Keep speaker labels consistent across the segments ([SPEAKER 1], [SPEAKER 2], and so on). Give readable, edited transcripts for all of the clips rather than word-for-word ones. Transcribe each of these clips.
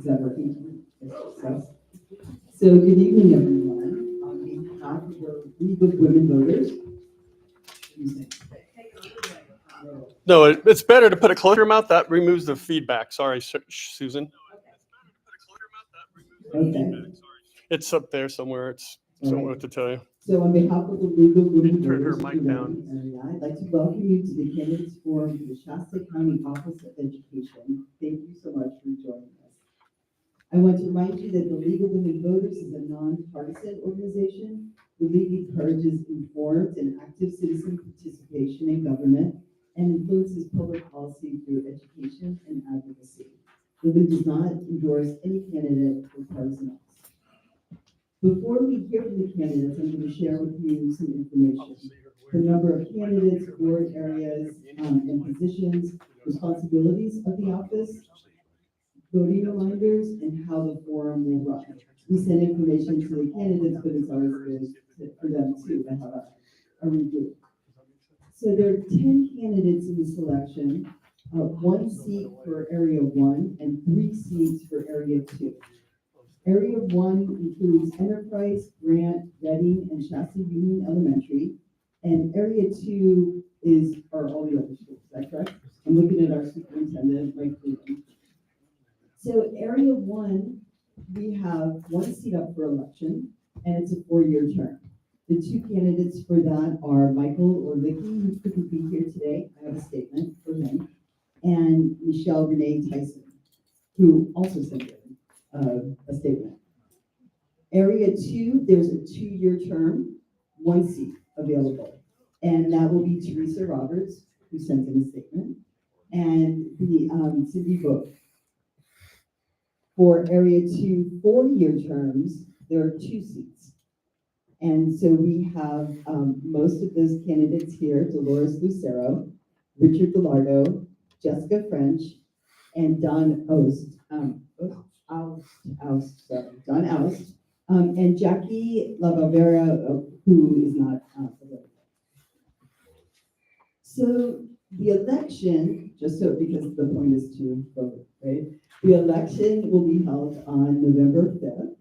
[SPEAKER 1] Is that working? Yes. So good evening, everyone. On behalf of the League of Women Voters.
[SPEAKER 2] No, it's better to put it closer to your mouth. That removes the feedback. Sorry, Susan.
[SPEAKER 1] Okay.
[SPEAKER 2] It's up there somewhere. It's somewhere what to tell you.
[SPEAKER 1] So on behalf of the League of Women
[SPEAKER 2] Turn her
[SPEAKER 1] Voters
[SPEAKER 2] mic down.
[SPEAKER 1] area, I'd like to welcome you to the Candidates Forum for the Shasta County Office of Education. Thank you so much for joining us. I want to remind you that the League of Women Voters is a nonpartisan organization. The League encourages informed and active citizen participation in government and influences public policy through education and advocacy. The League does not endorse any candidate for partisan office. Before we hear from the candidates, I'm going to share with you some information. The number of candidates, board areas, and positions, responsibilities of the office, voting reminders, and how the forum will run. We send information to the candidates, but it's always good for them too to have a review. So there are 10 candidates in this election, 1 seat for Area 1 and 3 seats for Area 2. Area 1 includes Enterprise, Grant, Reading, and Shasta Union Elementary, and Area 2 are all the other schools. Is that correct? I'm looking at our superintendent, Mike Cleveland. So Area 1, we have 1 seat up for election, and it's a 4-year term. The 2 candidates for that are Michael Orlicki, who couldn't be here today. I have a statement for him, and Michelle Renee Tyson, who also sent in a statement. Area 2, there's a 2-year term, 1 seat available, and that will be Teresa Roberts, who sent in a statement, and the Cindy Book. For Area 2 4-year terms, there are 2 seats. And so we have most of those candidates here: Dolores Lucero, Richard Gallardo, Jessica French, and Don Oust, Don Oust, and Jackie Lavavera, who is not available. So the election, just so, because the point is to vote, right? The election will be held on November 5th.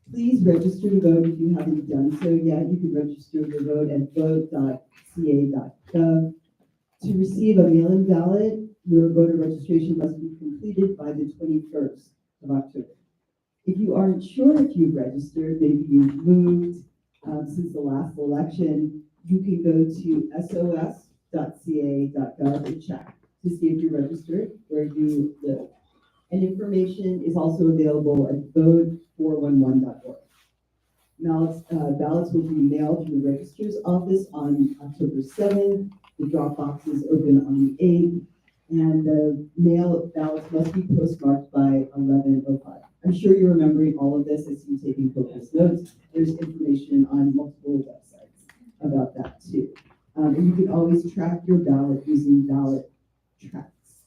[SPEAKER 1] Please register to vote if you haven't done so yet. You can register to vote at vote.ca.gov. To receive a mail-in ballot, your voter registration must be completed by the 21st of October. If you aren't sure if you've registered, maybe you've moved since the last election, you can go to sos.ca.gov and check to see if you're registered where you live. And information is also available at vote411.org. Ballots will be mailed to the registrar's office on October 7th. The drop box is open on the 8th, and the mail ballots must be postmarked by 11:05. I'm sure you're remembering all of this as you're taking copious notes. There's information on multiple websites about that too. And you can always track your ballot using ballot tracks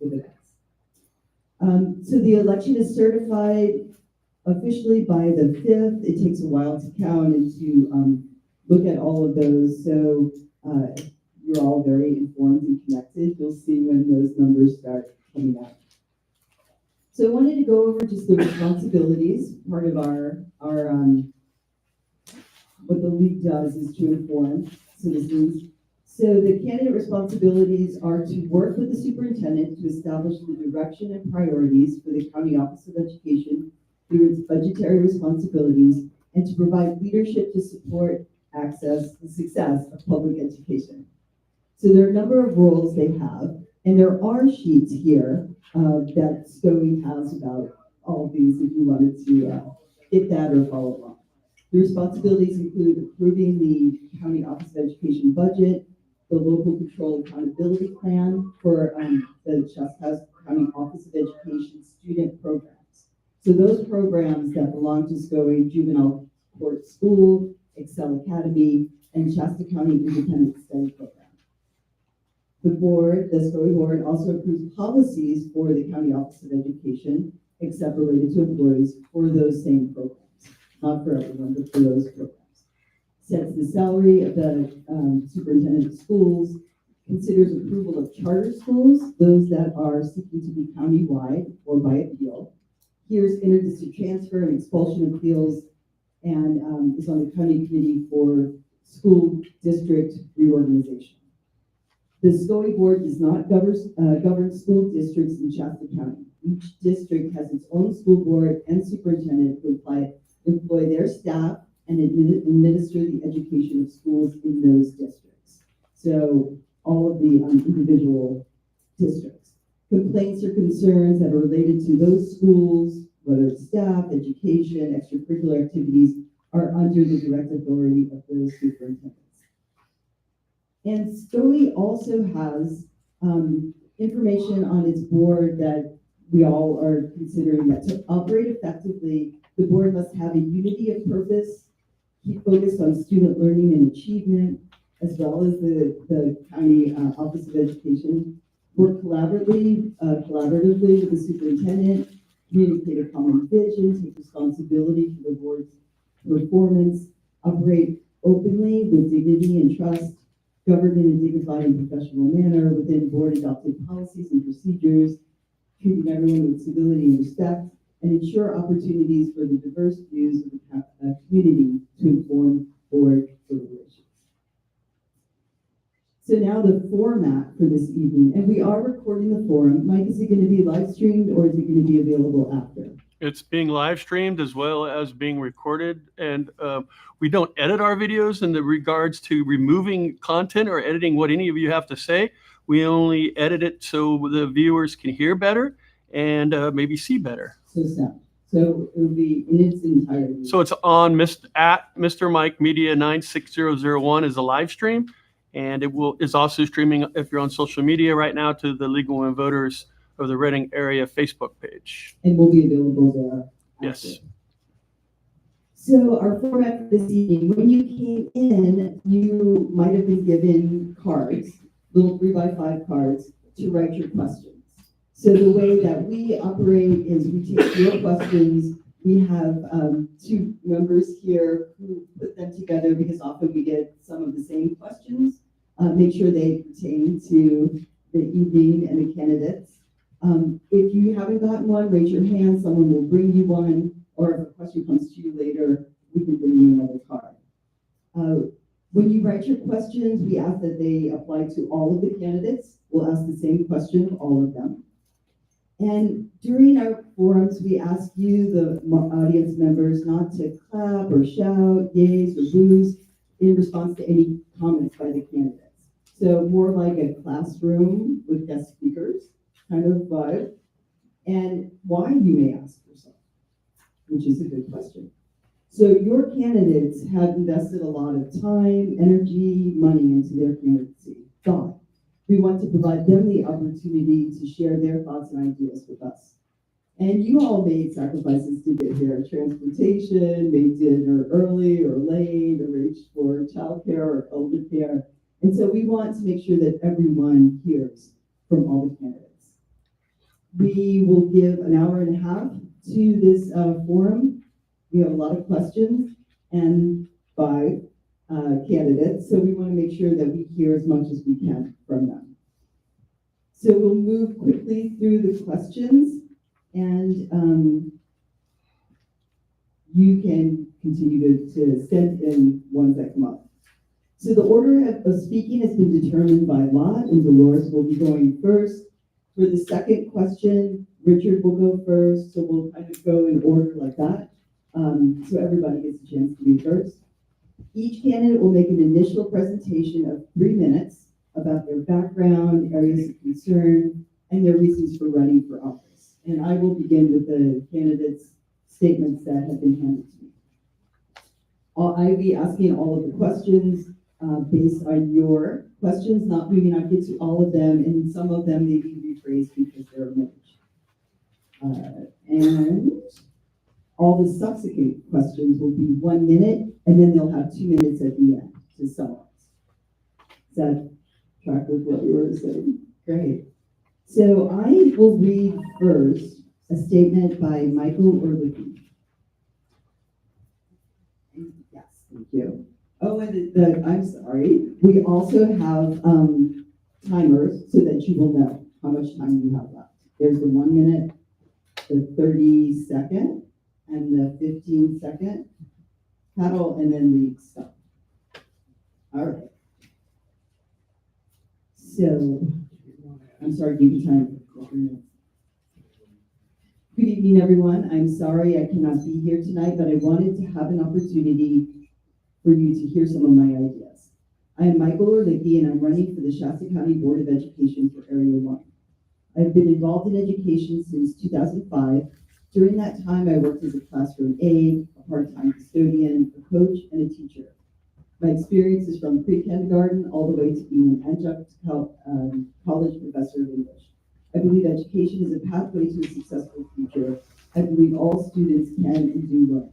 [SPEAKER 1] with an X. So the election is certified officially by the 5th. It takes a while to count and to look at all of those. So you're all very informed and connected. You'll see when those numbers start coming out. So I wanted to go over just the responsibilities. Part of our what the League does is to inform citizens. So the candidate responsibilities are to work with the superintendent to establish the direction and priorities for the County Office of Education through its budgetary responsibilities, and to provide leadership to support access and success of public education. So there are a number of roles they have, and there are sheets here that Scoey has about all of these if you wanted to hit that or follow along. The responsibilities include approving the County Office of Education budget, the local control accountability plan for the Shasta County Office of Education student programs. So those programs that belong to Scoey Juvenile Court School, Excel Academy, and Shasta County Independent Study Program. The board, the Scoey board, also approves policies for the County Office of Education, except related to employees, for those same programs. Not for everyone, but for those programs. Sets the salary of the superintendent of schools, considers approval of charter schools, those that are seeking to be county-wide or by appeal, hears interdistrict transfer and expulsion appeals, and is on the county committee for school district reorganization. The SCOE board does not govern school districts in Shasta County. Each district has its own school board and superintendent who employ their staff and administer the education of schools in those districts. So all of the individual districts. Complaints or concerns that are related to those schools, whether it's staff, education, extracurricular activities, are under the direct authority of those superintendents. And SCOE also has information on its board that we all are considering that to operate effectively, the board must have a unity of purpose, keep focused on student learning and achievement, as well as the county Office of Education, work collaboratively with the superintendent, communicate a common vision, take responsibility for the board's performance, operate openly with dignity and trust, govern in a dignified and professional manner within board adopted policies and procedures, treating everyone with civility and respect, and ensure opportunities for the diverse views of the community to inform board deliberations. So now the format for this evening, and we are recording the forum. Mike, is it going to be live streamed or is it going to be available after?
[SPEAKER 2] It's being live streamed as well as being recorded, and we don't edit our videos in the regards to removing content or editing what any of you have to say. We only edit it so the viewers can hear better and maybe see better.
[SPEAKER 1] So it will be in its entirety.
[SPEAKER 2] So it's on at Mr. Mike Media 96001 is a live stream, and is also streaming if you're on social media right now to the League of Women Voters of the Reading area Facebook page.
[SPEAKER 1] And will be available there.
[SPEAKER 2] Yes.
[SPEAKER 1] So our format for this evening, when you came in, you might have been given cards, little 3x5 cards, to write your questions. So the way that we operate is we take your questions. We have two members here who put them together because often we get some of the same questions. Make sure they pertain to the evening and the candidates. If you haven't gotten one, raise your hand. Someone will bring you one. Or if a question comes to you later, we can bring you another card. When you write your questions, we ask that they apply to all of the candidates. We'll ask the same question of all of them. And during our forums, we ask you, the audience members, not to clap or shout, yays or boos in response to any comments by the candidates. So more like a classroom with guest speakers kind of vibe. And why, you may ask yourself, which is a good question. So your candidates have invested a lot of time, energy, money into their candidacy. Thought. We want to provide them the opportunity to share their thoughts and ideas with us. And you all made sacrifices to get here. Transportation, made dinner early or late, arranged for childcare or elder care. And so we want to make sure that everyone hears from all the candidates. We will give an hour and a half to this forum. We have a lot of questions and 5 candidates, so we want to make sure that we hear as much as we can from them. So we'll move quickly through the questions, and you can continue to send in ones that come up. So the order of speaking has been determined by lot, and Dolores will be going first. For the second question, Richard will go first, so we'll kind of go in order like that, so everybody gets a chance to be first. Each candidate will make an initial presentation of 3 minutes about their background, areas of concern, and their reasons for running for office. And I will begin with the candidates' statements that have been handed to me. I'll be asking all of the questions based on your questions. We may not get to all of them, and some of them may be rephrased because they're merged. And all the subsequent questions will be 1 minute, and then they'll have 2 minutes at the end to summarize. Is that track with what you were saying? Great. So I will read first a statement by Michael Orlicki. Yes, thank you. Oh, and I'm sorry. We also have timers so that you will know how much time you have left. There's the 1 minute the 30-second, and the 15-second paddle, and then the stop. All right. So, I'm sorry, give you time. Good evening, everyone. I'm sorry I cannot be here tonight, but I wanted to have an opportunity for you to hear some of my ideas. I am Michael Orlicki, and I'm running for the Shasta County Board of Education for Area 1. I've been involved in education since 2005. During that time, I worked as a classroom aide, a part-time custodian, a coach, and a teacher. My experience is from pre-kindergarten all the way to being an adjunct college professor of English. I believe education is a pathway to a successful future. I believe all students can and do learn.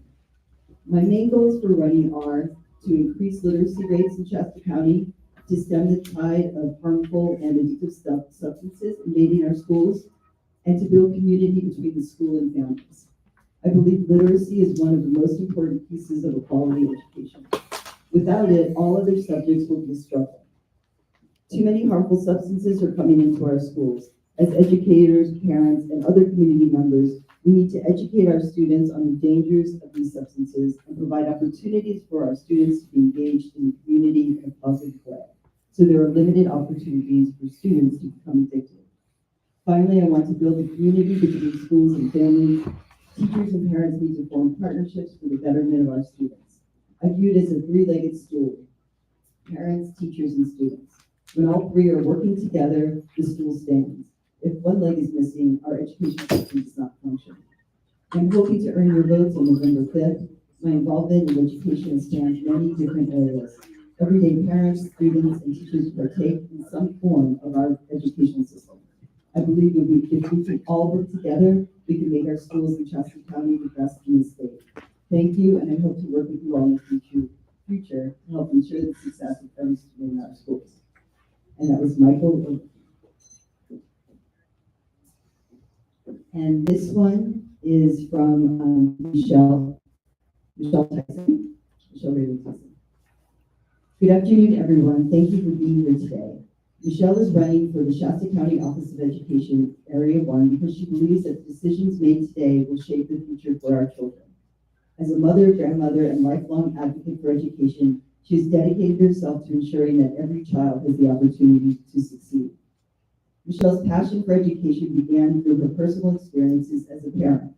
[SPEAKER 1] My main goals for running are to increase literacy rates in Shasta County, to stem the tide of harmful and addictive substances invading our schools, and to build community between the school and families. I believe literacy is one of the most important pieces of a quality education. Without it, all other subjects will be a struggle. Too many harmful substances are coming into our schools. As educators, parents, and other community members, we need to educate our students on the dangers of these substances and provide opportunities for our students to be engaged in the community in a positive way. So there are limited opportunities for students to become addicted. Finally, I want to build a community between schools and families. Teachers and parents need to form partnerships for the betterment of our students. I view it as a three-legged stool: parents, teachers, and students. When all three are working together, the stool stands. If one leg is missing, our education system does not function. I'm hoping to earn your votes on November 5th. My involvement in education spans many different areas. Everyday parents, students, and teachers partake in some form of our education system. I believe if we can all work together, we can make our schools in Shasta County the best in the state. Thank you, and I hope to work with you all in the future to help ensure the success of every student in our schools. And that was Michael. And this one is from Michelle Tyson. Michelle Raven Tyson. Good afternoon, everyone. Thank you for being here today. Michelle is running for the Shasta County Office of Education, Area 1, because she believes that the decisions made today will shape the future for our children. As a mother, grandmother, and lifelong advocate for education, she has dedicated herself to ensuring that every child has the opportunity to succeed. Michelle's passion for education began through her personal experiences as a parent.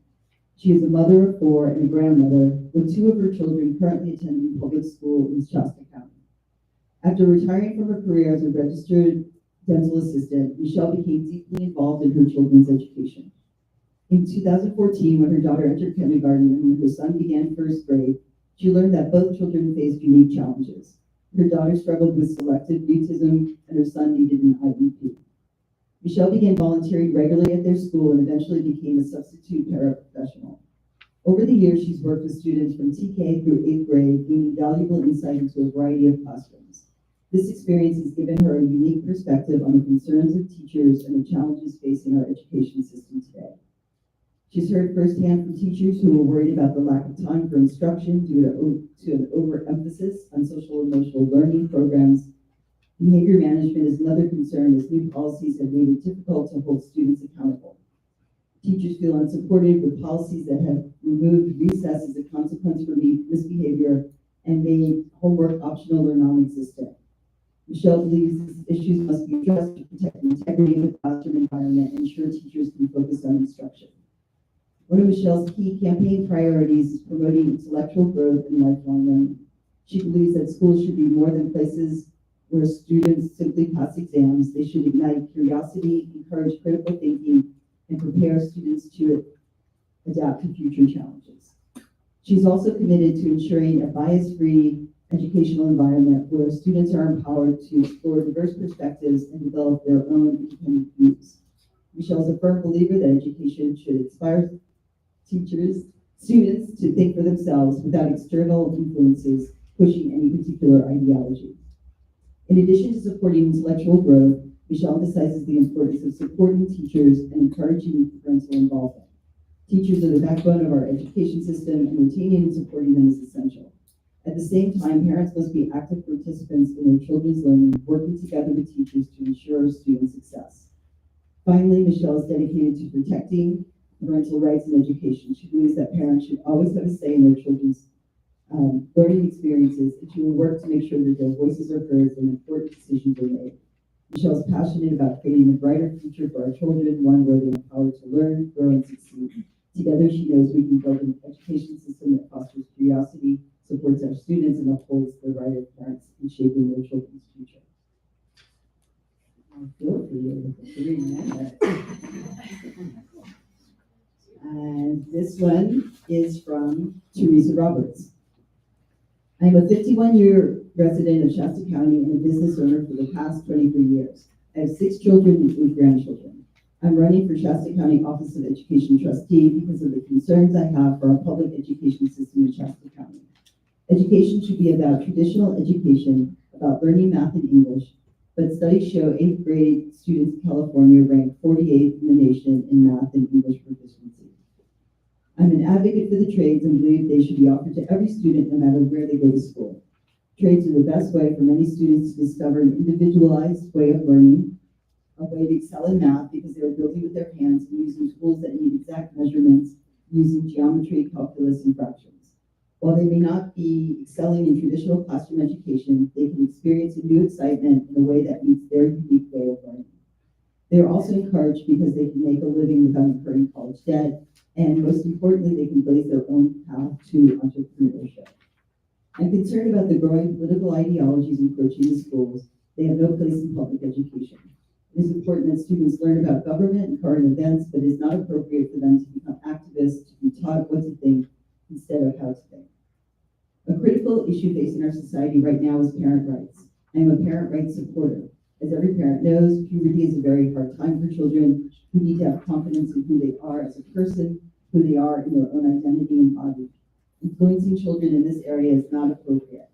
[SPEAKER 1] She is a mother of 4 and a grandmother, with 2 of her children currently attending public school in Shasta County. After retiring from her career as a registered dental assistant, Michelle became deeply involved in her children's education. In 2014, when her daughter entered kindergarten and when her son began first grade, she learned that both children faced unique challenges. Her daughter struggled with selective mutism, and her son needed an IEP. Michelle began volunteering regularly at their school and eventually became a substitute paraprofessional. Over the years, she's worked with students from TK through 8th grade, gaining valuable insight into a variety of classrooms. This experience has given her a unique perspective on the concerns of teachers and the challenges facing our education system today. She's heard firsthand from teachers who are worried about the lack of time for instruction due to an overemphasis on social and emotional learning programs. Behavior management is another concern, as new policies have made it difficult to hold students accountable. Teachers feel unsupported with policies that have removed recess as a consequence for misbehavior and made homework optional or non-existent. Michelle believes these issues must be addressed to protect the integrity of the classroom environment and ensure teachers can focus on instruction. One of Michelle's key campaign priorities is promoting intellectual growth and lifelong learning. She believes that schools should be more than places where students simply pass exams. They should ignite curiosity, encourage critical thinking, and prepare students to adapt to future challenges. She's also committed to ensuring a bias-free educational environment where students are empowered to explore diverse perspectives and develop their own independent views. Michelle is a firm believer that education should inspire students to think for themselves without external influences pushing any particular ideology. In addition to supporting intellectual growth, Michelle emphasizes the importance of supporting teachers and encouraging parental involvement. Teachers are the backbone of our education system, and retaining and supporting them is essential. At the same time, parents must be active participants in their children's learning, working together with teachers to ensure student success. Finally, Michelle is dedicated to protecting parental rights in education. She believes that parents should always have a say in their children's learning experiences, and she will work to make sure that their voices are heard and important decisions are made. Michelle is passionate about creating a brighter future for our children, one where they're empowered to learn, grow, and succeed. Together, she knows we can build an education system that fosters curiosity, supports our students, and upholds the right of parents in shaping their children's future. I'll feel for you for reading that. And this one is from Teresa Roberts. I'm a 51-year resident of Shasta County and a business owner for the past 23 years. I have 6 children and 8 grandchildren. I'm running for Shasta County Office of Education Trustee because of the concerns I have for our public education system in Shasta County. Education should be about traditional education, about learning math and English, but studies show 8th grade students in California rank 48th in the nation in math and English proficiency. I'm an advocate for the trades and believe they should be offered to every student no matter where they go to school. Trades are the best way for many students to discover an individualized way of learning, a way to excel in math because they are building with their hands and using tools that need exact measurements, using geometry, calculus, and fractions. While they may not be excelling in traditional classroom education, they can experience a new excitement in a way that meets their unique way of learning. They are also encouraged because they can make a living without incurring college debt, and most importantly, they can blaze their own path to entrepreneurship. I'm concerned about the growing political ideologies encroaching in schools. They have no place in public education. It is important that students learn about government and current events, but it is not appropriate for them to become activists, to be taught what to think instead of how to think. A critical issue facing our society right now is parent rights. I am a parent rights supporter. As every parent knows, puberty is a very hard time for children who need to have confidence in who they are as a person, who they are in their own identity and body. Influencing children in this area is not appropriate.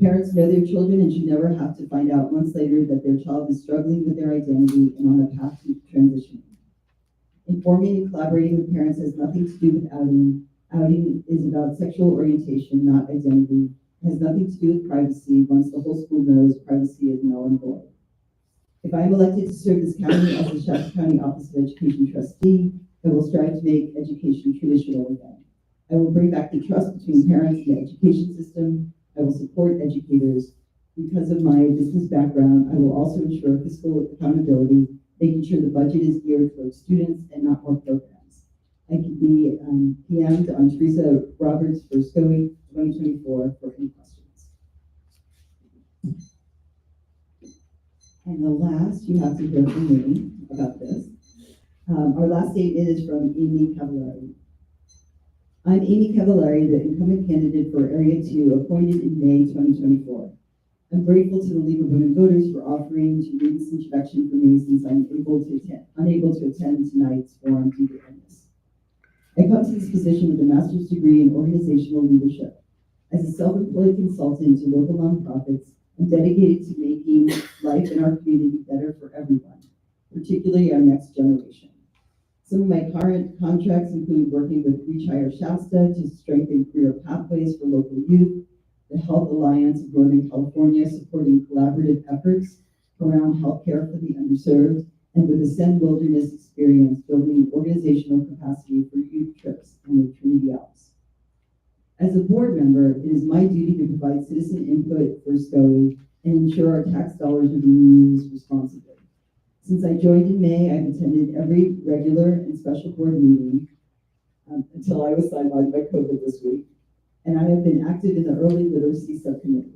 [SPEAKER 1] Parents know their children and should never have to find out months later that their child is struggling with their identity and on a path to transitioning. Informing and collaborating with parents has nothing to do with outing. Outing is about sexual orientation, not identity. It has nothing to do with privacy. Once the whole school knows, privacy is null and void. If I am elected to serve this county as the Shasta County Office of Education Trustee, I will strive to make education traditional again. I will bring back the trust between parents and the education system. I will support educators. Because of my business background, I will also ensure fiscal accountability, making sure the budget is geared towards students and not more programs. I can be PM'd on Teresa Roberts for SCOE 2024 for any questions. And the last, you have to hear from me about this. Our last statement is from Amy Cavallari. I'm Amy Cavallari, the incumbent candidate for Area 2, appointed in May 2024. I'm grateful to the League of Women Voters for offering to read this introduction for me since I'm unable to attend tonight's forum due to illness. I come to this position with a master's degree in organizational leadership. As a self-employed consultant to local nonprofits, I'm dedicated to making life in our community better for everyone, particularly our next generation. Some of my current contracts include working with Reach Higher Shasta to strengthen career pathways for local youth, the Health Alliance of Northern California supporting collaborative efforts around healthcare for the underserved, and with Ascend Wilderness Experience building organizational capacity for youth trips in the Trinity Alps. As a board member, it is my duty to provide citizen input for SCOE and ensure our tax dollars are being used responsibly. Since I joined in May, I've attended every regular and special board meeting until I was sidelined by COVID this week, and I have been active in the early literacy subcommittee.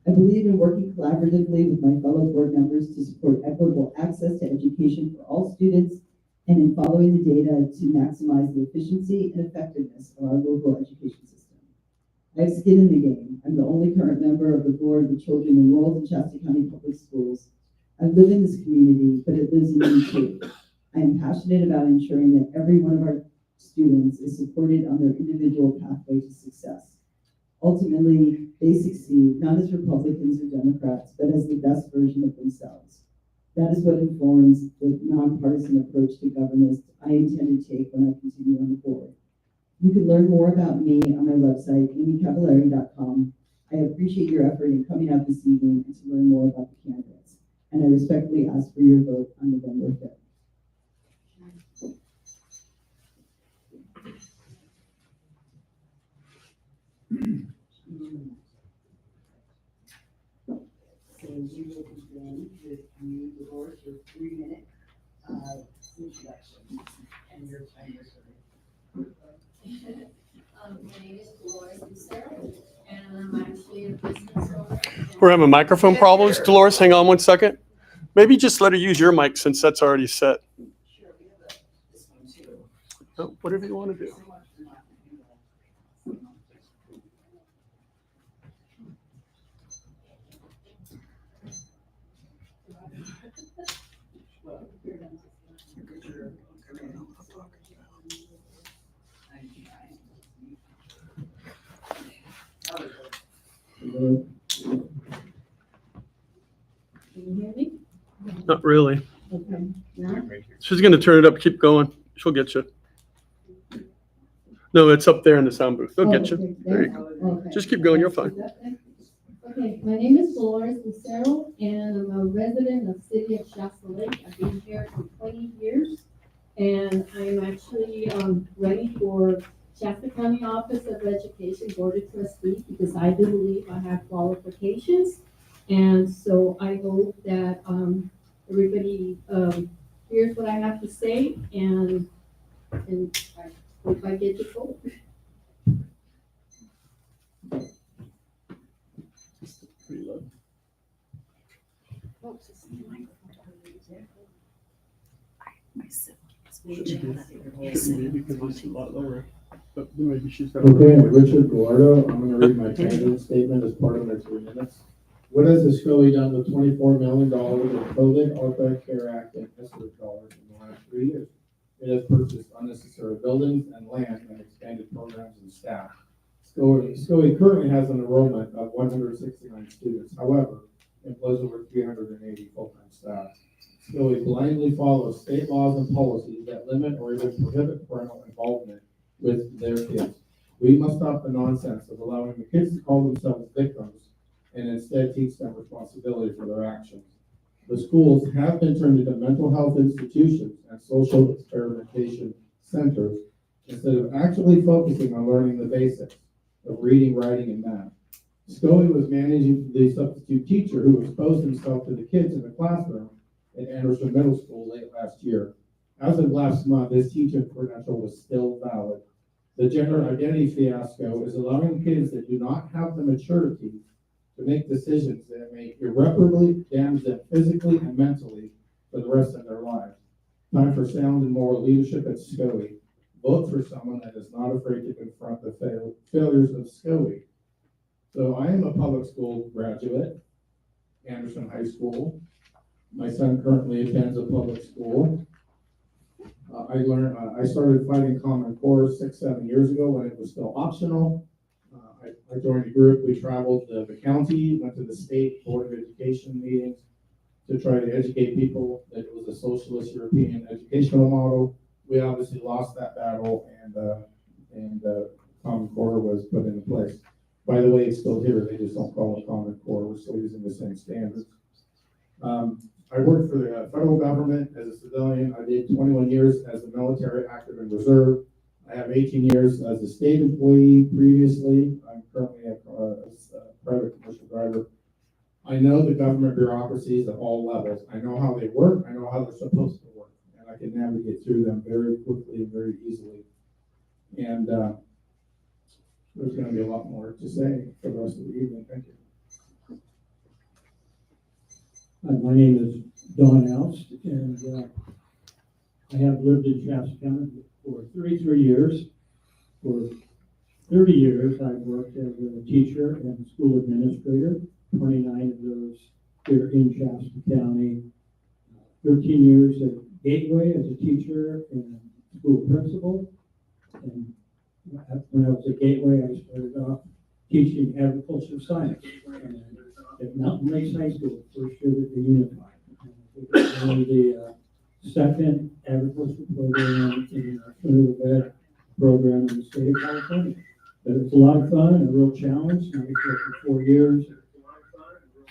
[SPEAKER 1] I believe in working collaboratively with my fellow board members to support equitable access to education for all students and in following the data to maximize the efficiency and effectiveness of our local education system. I have skin in the game. I'm the only current member of the board with children enrolled in Shasta County Public Schools. I live in this community, but it lives in me too. I am passionate about ensuring that every one of our students is supported on their individual pathway to success. Ultimately, they succeed not as Republicans or Democrats, but as the best version of themselves. That is what informs the nonpartisan approach to governance I intend to take when I continue on the board. You can learn more about me on my website, amycavallari.com. I appreciate your effort in coming out this evening and to learn more about the candidates. And I respectfully ask for your vote on November 5th. So we will begin with you, Dolores, your 3-minute introduction and your time is ready.
[SPEAKER 3] My name is Dolores Lucero, and I'm actually a business owner.
[SPEAKER 2] We're having microphone problems. Dolores, hang on one second. Maybe just let her use your mic since that's already set.
[SPEAKER 1] Sure, we have this one too.
[SPEAKER 2] Oh, whatever you want to do.
[SPEAKER 1] So much for not to do that. Well, you're done.
[SPEAKER 4] Hello.
[SPEAKER 1] Can you hear me?
[SPEAKER 2] Not really.
[SPEAKER 1] Okay, now?
[SPEAKER 2] She's going to turn it up. Keep going. She'll get you. No, it's up there in the sound booth. They'll get you. There you go.
[SPEAKER 1] Okay.
[SPEAKER 2] Just keep going. You're fine.
[SPEAKER 3] Okay, my name is Dolores Lucero, and I'm a resident of the city of Shasta Lake. I've been here for 20 years, and I'm actually running for Shasta County Office of Education Board of Trustees because I do believe I have qualifications. And so I hope that everybody hears what I have to say, and I hope I get to vote.
[SPEAKER 2] Pretty low. Maybe because it's a lot lower. But maybe she's got.
[SPEAKER 4] Okay, Richard Guardo, I'm gonna read my candidate statement as part of my 3 minutes. What has the SCOE done with $24 million of COVID, ARPA, CARE Act, and ESSER dollars in the last 3 years? It has purchased unnecessary buildings and land and expanded programs and staff. SCOE currently has an enrollment of 169 students. However, employs over 380 full-time staff. SCOE blindly follows state laws and policies that limit or even prohibit parental involvement with their kids. We must stop the nonsense of allowing the kids to call themselves victims and instead teach them responsibility for their actions. The schools have been turned into mental health institutions and social experimentation centers instead of actually focusing on learning the basics of reading, writing, and math. SCOE was managing the substitute teacher who exposed himself to the kids in the classroom at Anderson Middle School late last year. As of last month, his teaching credential was still valid. The gender identity fiasco is allowing kids that do not have the maturity to make decisions that may irreparably damage them physically and mentally for the rest of their lives. Time for sound and moral leadership at SCOE. Vote for someone that is not afraid to confront the failures of SCOE. So I am a public school graduate, Anderson High School. My son currently attends a public school. I started fighting Common Core 6-7 years ago when it was still optional. I joined a group. We traveled the county, went to the state board of education meetings to try to educate people that it was a socialist European educational model. We obviously lost that battle, and Common Core was put into place. By the way, it's still here. They just don't call it Common Core. We're still using the same standards. I worked for the federal government as a civilian. I did 21 years as a military active and reserve. I have 18 years as a state employee previously. I'm currently a private commercial driver. I know the government bureaucracies at all levels. I know how they work. I know how they're supposed to work. And I can navigate through them very quickly and very easily. And there's going to be a lot more to say for the rest of the evening. Thank you.
[SPEAKER 5] My name is Don Oust, and I have lived in Shasta County for 33 years. For 30 years, I've worked as a teacher and school administrator, 29 of those here in Shasta County, 13 years at Gateway as a teacher and school principal. And when I was at Gateway, I started off teaching agricultural science at Mountain Lakes High School, first year that they unified. It was only the second agricultural program in the alternative ed program in the state of California. But it was a lot of fun and a real challenge. I was there for 4 years.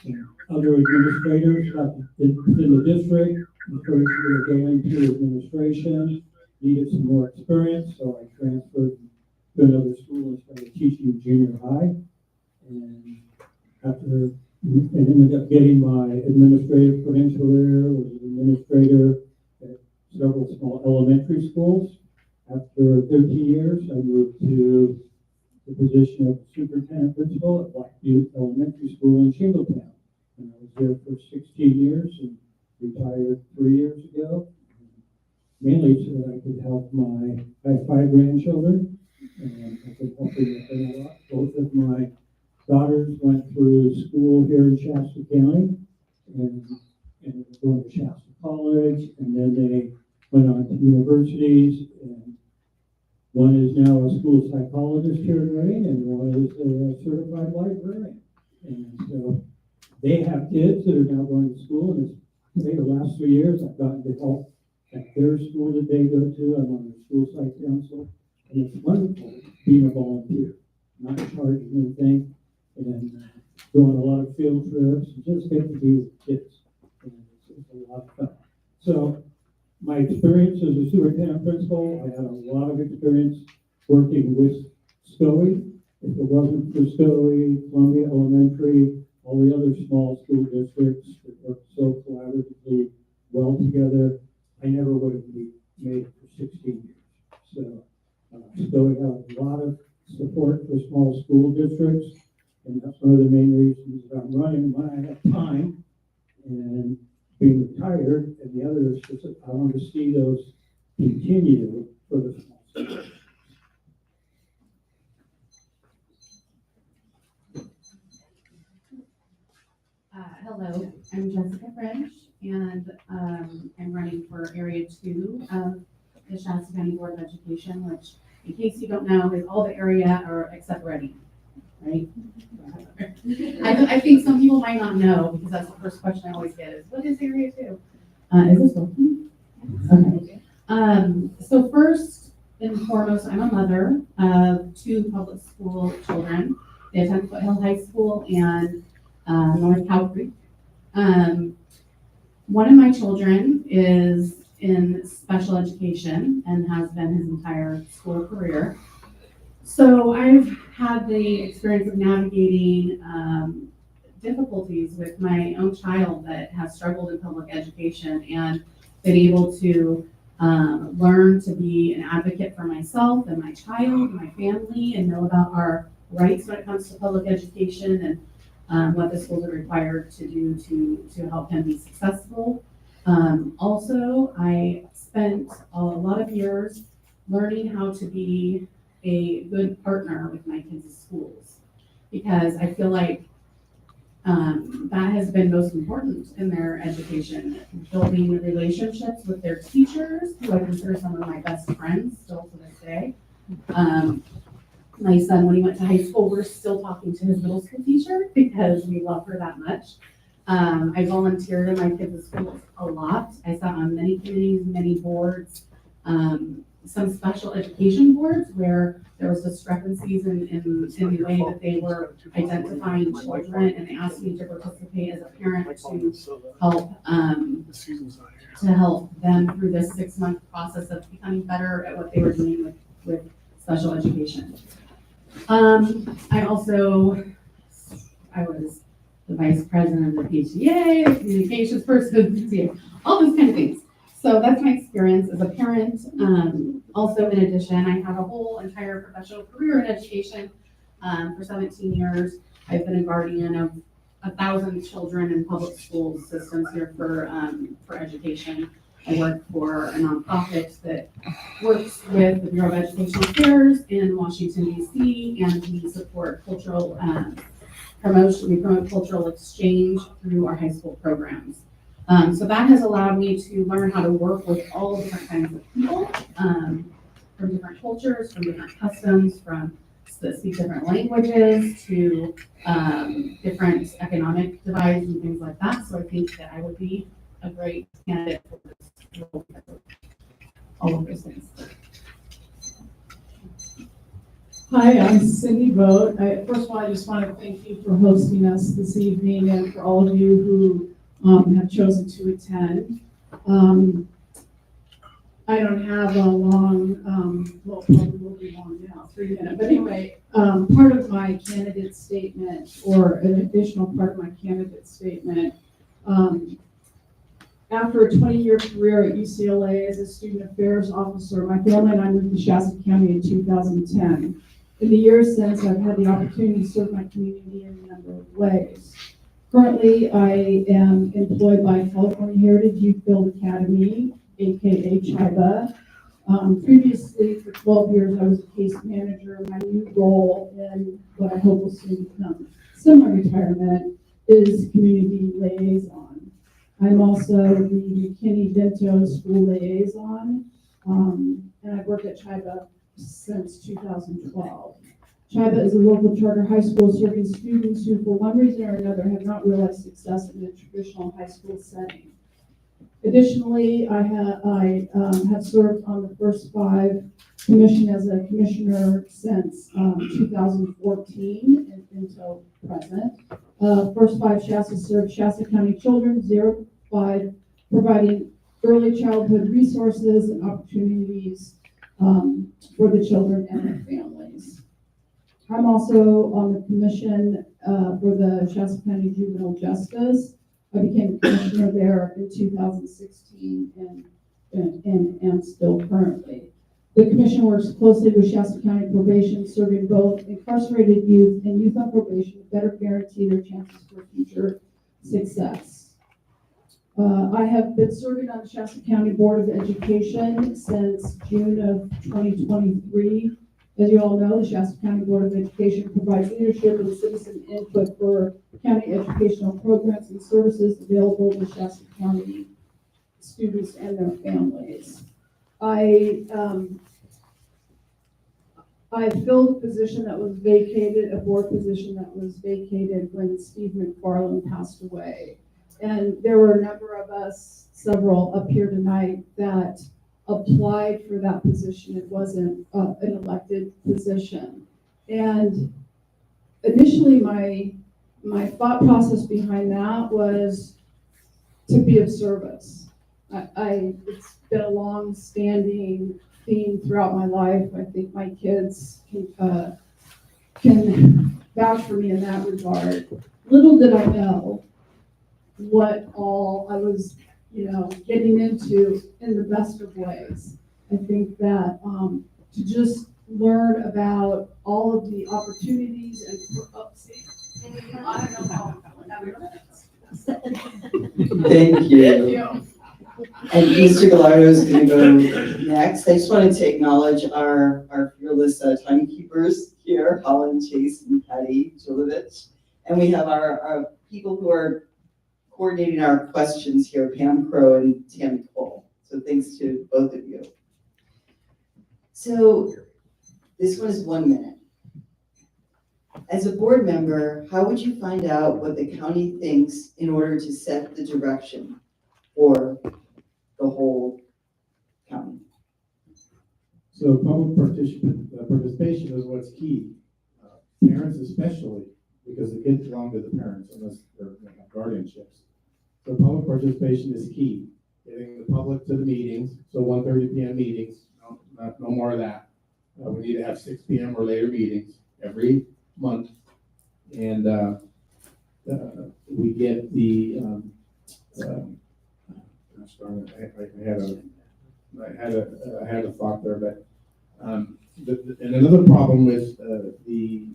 [SPEAKER 5] And other administrators within the district encouraged me to go into administration, needed some more experience, so I transferred to another school and started teaching junior high. And after, and ended up getting my administrative credential there, was an administrator at several small elementary schools. After 13 years, I moved to the position of superintendent principal at Blackview Elementary School in Shingletown. And I was there for 16 years and retired 3 years ago, mainly so that I could help I have 5 grandchildren, and I could help them with them a lot. Both of my daughters went through school here in Shasta County, and going to Shasta College, and then they went on to universities, and one is now a school psychologist here in Reading, and one is a certified librarian. And so they have kids that are now going to school, and the last 3 years I've gotten to help at their school that they go to. I'm on the school site council, and it's wonderful being a volunteer, not charging anything, and doing a lot of field trips, and just get to be with kids. And it's a lot of fun. So my experience as a superintendent principal, I had a lot of experience working with SCOE. If it wasn't for SCOE, Columbia Elementary, all the other small school districts that work so collaboratively well together, I never would have made it for 16 years. So SCOE has a lot of support for small school districts, and that's one of the main reasons that I'm running when I have time and being retired, and the other is just I want to see those continue for the small schools.
[SPEAKER 6] Hello, I'm Jessica French, and I'm running for Area 2 of the Shasta County Board of Education, which, in case you don't know, is all the area or except Reading, right? I think some people might not know, because that's the first question I always get is, what is Area 2? Is this working? Okay. So first and foremost, I'm a mother of 2 public school children. They attend Foothill High School and North Cow Creek. One of my children is in special education and has been his entire school career. So I've had the experience of navigating difficulties with my own child that has struggled in public education, and been able to learn to be an advocate for myself and my child and my family, and know about our rights when it comes to public education, and what the schools are required to do to help him be successful. Also, I spent a lot of years learning how to be a good partner with my kids' schools, because I feel like that has been most important in their education, building relationships with their teachers, who I consider some of my best friends still to this day. My son, when he went to high school, we're still talking to his middle school teacher because we love her that much. I volunteered in my kids' schools a lot. I sat on many committees, many boards, some special education boards where there was discrepancies in the way that they were identifying children, and they asked me to participate as a parent to help them through this 6-month process of becoming better at what they were doing with special education. I was the vice president of the PTA, the communications person, PTA, all those kind of things. So that's my experience as a parent. Also, in addition, I have a whole entire professional career in education. For 17 years, I've been a guardian of 1,000 children in public school systems here for education. I work for a nonprofit that works with the Bureau of Educational Affairs in Washington, D.C., and we support cultural promotion. We promote cultural exchange through our high school programs. So that has allowed me to learn how to work with all different kinds of people, from different cultures, from different customs, from that speak different languages, to different economic divides and things like that. So I think that I would be a great candidate for this role. All of those things.
[SPEAKER 7] Hi, I'm Cindy Boat. First of all, I just want to thank you for hosting us this evening, and for all of you who have chosen to attend. I don't have a long, well, probably will be long now, 3 minutes. But anyway, part of my candidate statement, or an additional part of my candidate statement, after a 20-year career at UCLA as a student affairs officer, my family and I moved to Shasta County in 2010. In the years since, I've had the opportunity to serve my community in a number of ways. Currently, I am employed by California Heritage Youth Build Academy, aka CHIBA. Previously, for 12 years, I was a case manager. My new role in what I hope will soon become semi-retirement is community liaison. I'm also the McKinney-Vento School Liaison, and I've worked at CHIBA since 2012. CHIBA is a local charter high school serving students who, for one reason or another, have not realized success in a traditional high school setting. Additionally, I have served on the first 5 commission as a commissioner since 2014 until present. First 5 Shasta served Shasta County children 0 to 5, providing early childhood resources and opportunities for the children and their families. I'm also on the commission for the Shasta County Juvenile Justice. I became commissioner there in 2016 and am still currently. The commission works closely with Shasta County Probation, serving both incarcerated youth and youth on probation to better guarantee their chances for future success. I have been serving on the Shasta County Board of Education since June of 2023. As you all know, the Shasta County Board of Education provides leadership and citizen input for county educational programs and services available to Shasta County students and their families. I filled a position that was vacated, a board position that was vacated when Steve McFarland passed away. And there were a number of us, several up here tonight, that applied for that position. It wasn't an elected position. And initially my thought process behind that was to be of service. It's been a long-standing theme throughout my life. I think my kids can vouch for me in that regard. Little did I know what all I was, getting into in the best of ways. I think that to just learn about all of the opportunities and I don't know how
[SPEAKER 1] Thank you. And Mr. Gallardo is going to go next. I just wanted to acknowledge our fearless timekeepers here, Holland, Chase, and Patty Julovich. And we have our people who are coordinating our questions here, Pam Crow and Tammy Cole. So thanks to both of you. So this one is 1 minute. As a board member, how would you find out what the county thinks in order to set the direction for the whole county?
[SPEAKER 4] So public participation is what's key. Parents especially, because the kids belong to the parents unless they have guardianships. So public participation is key. Getting the public to the meetings, so 1:30 p.m. meetings, no more of that. We need to have 6 p.m. or later meetings every month. And we get the, gosh darn it, I had a thought there, but and another problem with the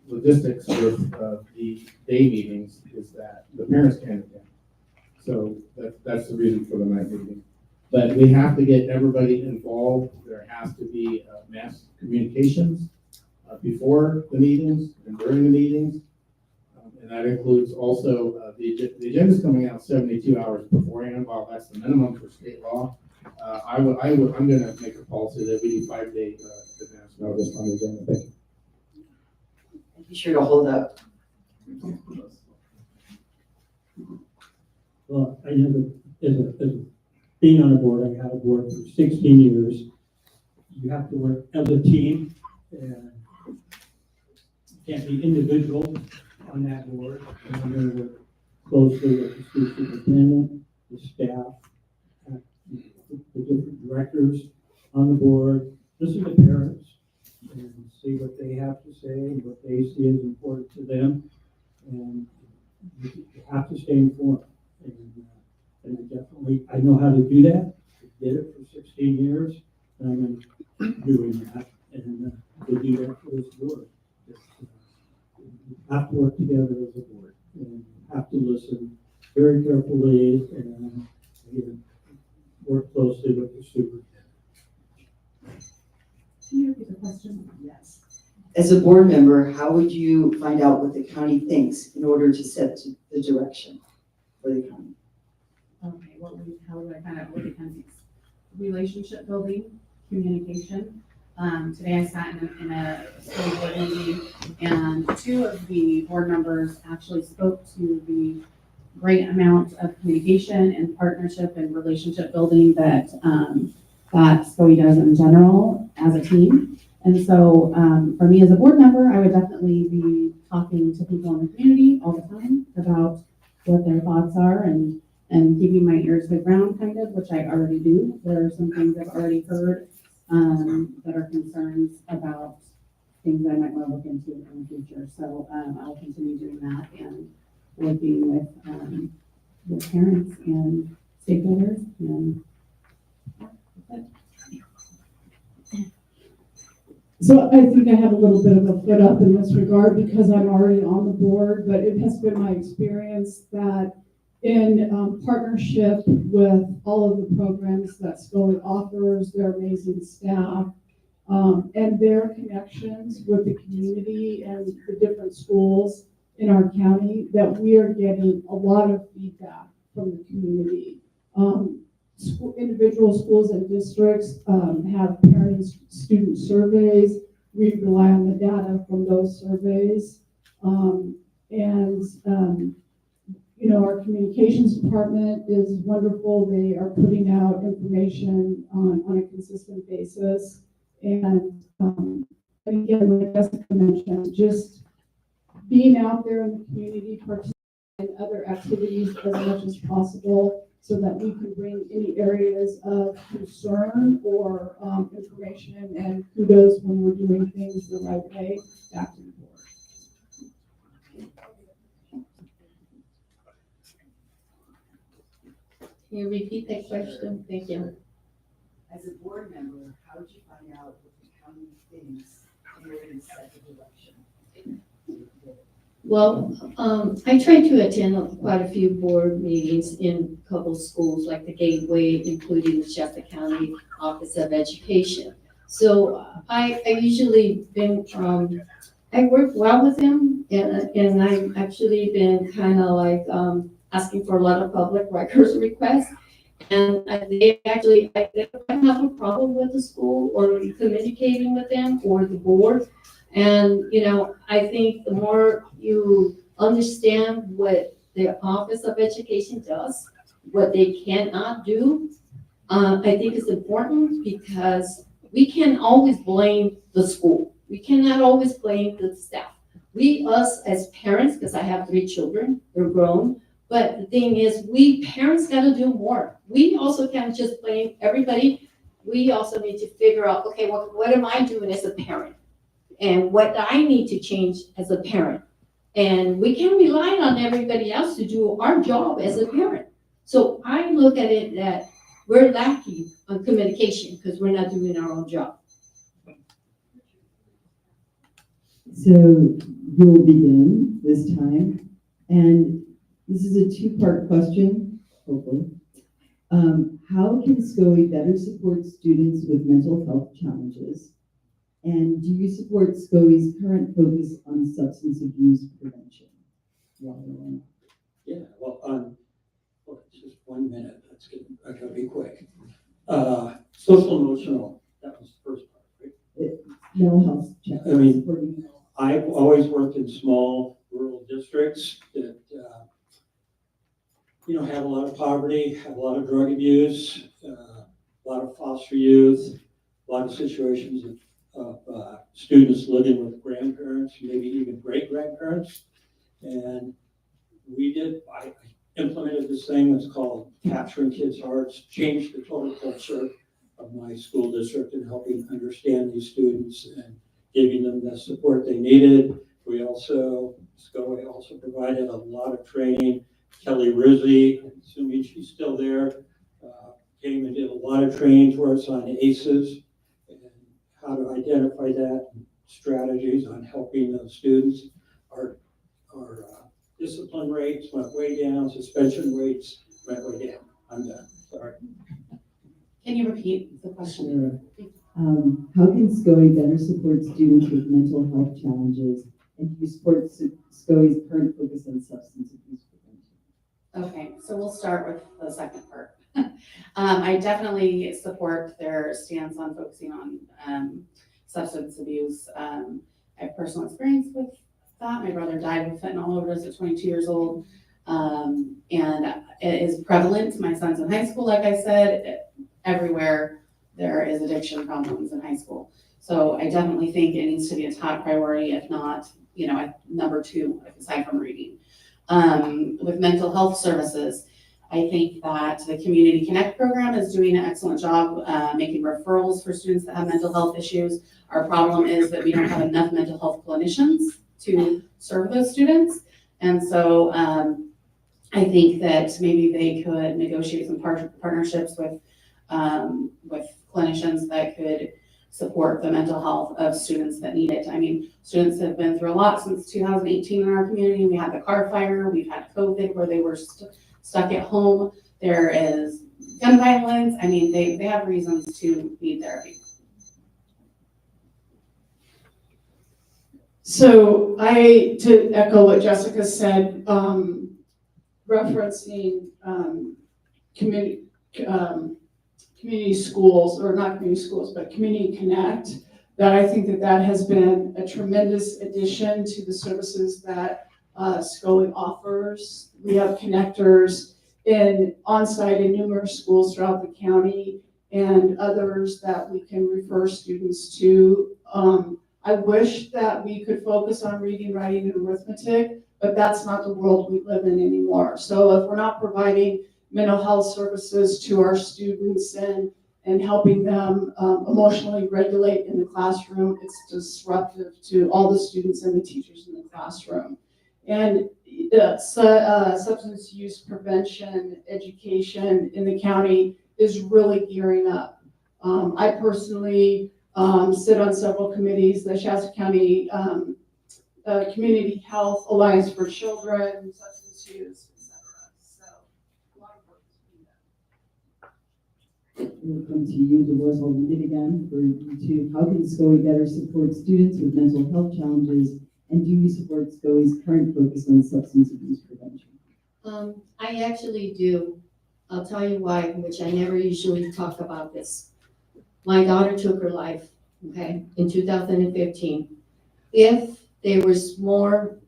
[SPEAKER 4] logistics with the day meetings is that the parents can't attend. So that's the reason for the night meeting. But we have to get everybody involved. There has to be mass communications before the meetings and during the meetings. And that includes also the agenda's coming out 72 hours beforehand. While that's the minimum for state law, I'm going to make a policy that we do 5-day advance notice on the agenda. Thank you.
[SPEAKER 1] Be sure to hold up.
[SPEAKER 5] Well, I know that as being on a board, I had a board for 16 years. You have to work as a team, and you can't be individual on that board. And I'm going to work closely with the school superintendent, the staff, the different directors on the board, listen to parents and see what they have to say and what they see as important to them. And you have to stay informed. And I definitely, I know how to do that. I did it for 16 years, and I'm going to keep doing that. And to do that for this board. You have to work together as a board, and you have to listen very carefully and work closely with the superintendent.
[SPEAKER 6] Can you repeat the question?
[SPEAKER 1] Yes. As a board member, how would you find out what the county thinks in order to set the direction for the county?
[SPEAKER 6] Okay, how would I find out what the kind of relationship building, communication? Today I sat in a school board meeting, and two of the board members actually spoke to the great amount of communication and partnership and relationship building that SCOE does in general as a team. And so for me as a board member, I would definitely be talking to people in the community all the time about what their thoughts are and keeping my ears to the ground, kind of, which I already do. There are some things I've already heard that are concerns about things I might want to look into in the future. So I'll continue doing that and working with parents and stakeholders. And
[SPEAKER 7] So I think I have a little bit of a foot up in this regard because I'm already on the board, but it has been my experience that in partnership with all of the programs that SCOE offers, their amazing staff, and their connections with the community and the different schools in our county, that we are getting a lot of feedback from the community. Individual schools and districts have parent and student surveys. We rely on the data from those surveys. Our communications department is wonderful. They are putting out information on a consistent basis. And again, like Jessica mentioned, just being out there in the community, participating in other activities as much as possible, so that we can bring any areas of concern or information and kudos when we're doing things the right way back to the board.
[SPEAKER 3] Can you repeat that question? Thank you.
[SPEAKER 1] As a board member, how would you find out what the county thinks in order to set the direction?
[SPEAKER 3] Well, I try to attend quite a few board meetings in a couple schools, like the Gateway, including the Shasta County Office of Education. So I usually been, I work well with them, and I've actually been kind of like asking for a lot of public records requests. And they actually, I don't have a problem with the school or communicating with them or the board. And, I think the more you understand what the Office of Education does, what they cannot do, I think it's important, because we can't always blame the school. We cannot always blame the staff. Us as parents, because I have 3 children, they're grown, but the thing is, we parents got to do more. We also can't just blame everybody. We also need to figure out, okay, what am I doing as a parent? And what I need to change as a parent. And we can't rely on everybody else to do our job as a parent. So I look at it that we're lacking on communication because we're not doing our own job.
[SPEAKER 1] So you'll begin this time, and this is a 2-part question, hopefully. How can SCOE better support students with mental health challenges? And do you support SCOE's current focus on substance abuse prevention?
[SPEAKER 5] Yeah, well, it's just 1 minute. I gotta be quick. Social emotional, that was the first part, right?
[SPEAKER 1] Mental health challenges.
[SPEAKER 5] I mean,
[SPEAKER 1] supporting-
[SPEAKER 5] I've always worked in small rural districts that, have a lot of poverty, have a lot of drug abuse, a lot of foster youth, a lot of situations of students living with grandparents, maybe even great-grandparents. And implemented this thing that's called Capturing Kids' Hearts, changed the total culture of my school district and helping understand these students and giving them the support they needed. We also, SCOE also provided a lot of training. Kelly Rizzi, assuming she's still there, came and did a lot of training for us on ACEs and how to identify that, strategies on helping those students. Our discipline rates went way down, suspension rates went way down. I'm done, sorry.
[SPEAKER 6] Can you repeat the question?
[SPEAKER 1] Sure. How can SCOE better support students with mental health challenges, and do you support SCOE's current focus on substance abuse prevention?
[SPEAKER 6] Okay, so we'll start with the second part. I definitely support their stance on focusing on substance abuse. I have personal experience with that. My brother died with fentanyl overdose at 22 years old. And it is prevalent. My son's in high school, like I said. Everywhere there is addiction problems in high school. So I definitely think it needs to be a top priority, if not, number two, aside from reading. With mental health services, I think that the Community Connect program is doing an excellent job making referrals for students that have mental health issues. Our problem is that we don't have enough mental health clinicians to serve those students. And so I think that maybe they could negotiate some partnerships with clinicians that could support the mental health of students that need it. I mean, students have been through a lot since 2018 in our community. We had the car fire, we've had COVID where they were stuck at home. There is gun violence. I mean, they have reasons to need therapy.
[SPEAKER 7] So to echo what Jessica said, referencing community schools, or not community schools, but Community Connect, that I think that has been a tremendous addition to the services that SCOE offers. We have connectors on-site in numerous schools throughout the county and others that we can refer students to. I wish that we could focus on reading, writing, and arithmetic, but that's not the world we live in anymore. So if we're not providing mental health services to our students and helping them emotionally regulate in the classroom, it's disruptive to all the students and the teachers in the classroom. And substance use prevention education in the county is really gearing up. I personally sit on several committees, the Shasta County Community Health Alliance for Children, substance use, etc. So a lot of work is being done.
[SPEAKER 1] We'll come to you, Dolores. I'll read it again for you too. How can SCOE better support students with mental health challenges, and do you support SCOE's current focus on substance abuse prevention?
[SPEAKER 8] I actually do. I'll tell you why, which I never usually talk about this. My daughter took her life, okay, in 2015. If there was more,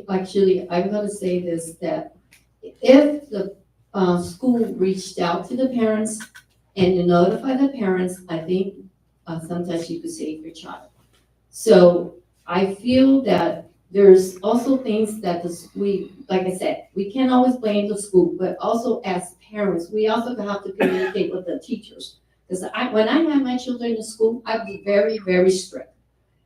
[SPEAKER 8] actually, I'm gonna say this, that if the school reached out to the parents and to notify the parents, I think sometimes you could save your child. So I feel that there's also things that like I said, we can't always blame the school, but also as parents, we also have to communicate with the teachers. Because when I had my children in school, I was very, very strict.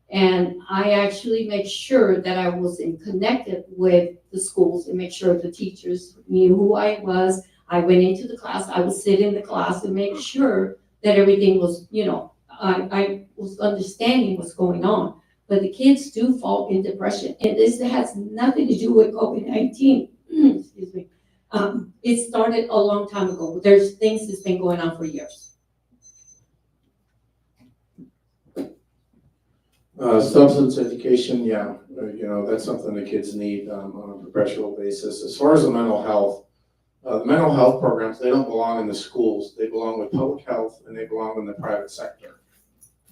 [SPEAKER 8] And I actually make sure that I was connected with the schools and make sure the teachers knew who I was. I went into the class, I would sit in the class and make sure that everything was, I was understanding what's going on. But the kids do fall in depression. And this has nothing to do with COVID-19. Excuse me. It started a long time ago. There's things that's been going on for years.
[SPEAKER 4] Substance education, yeah, that's something the kids need on a perpetual basis. As far as the mental health programs, they don't belong in the schools. They belong with public health and they belong in the private sector.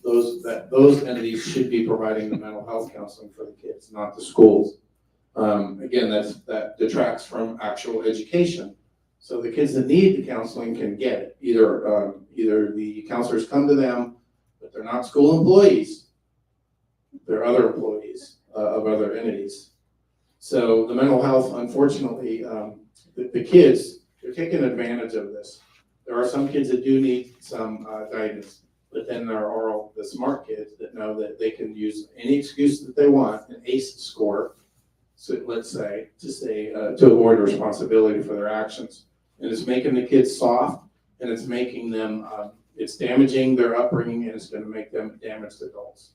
[SPEAKER 4] Those entities should be providing the mental health counseling for the kids, not the schools. Again, that detracts from actual education. So the kids that need the counseling can get it. Either the counselors come to them, but they're not school employees. They're other employees of other entities. So the mental health, unfortunately, the kids, they're taking advantage of this. There are some kids that do need some guidance, but then there are all the smart kids that know that they can use any excuse that they want, an ACE score, so let's say, to avoid responsibility for their actions. And it's making the kids soft, and it's making them, it's damaging their upbringing, and it's gonna make them damaged adults.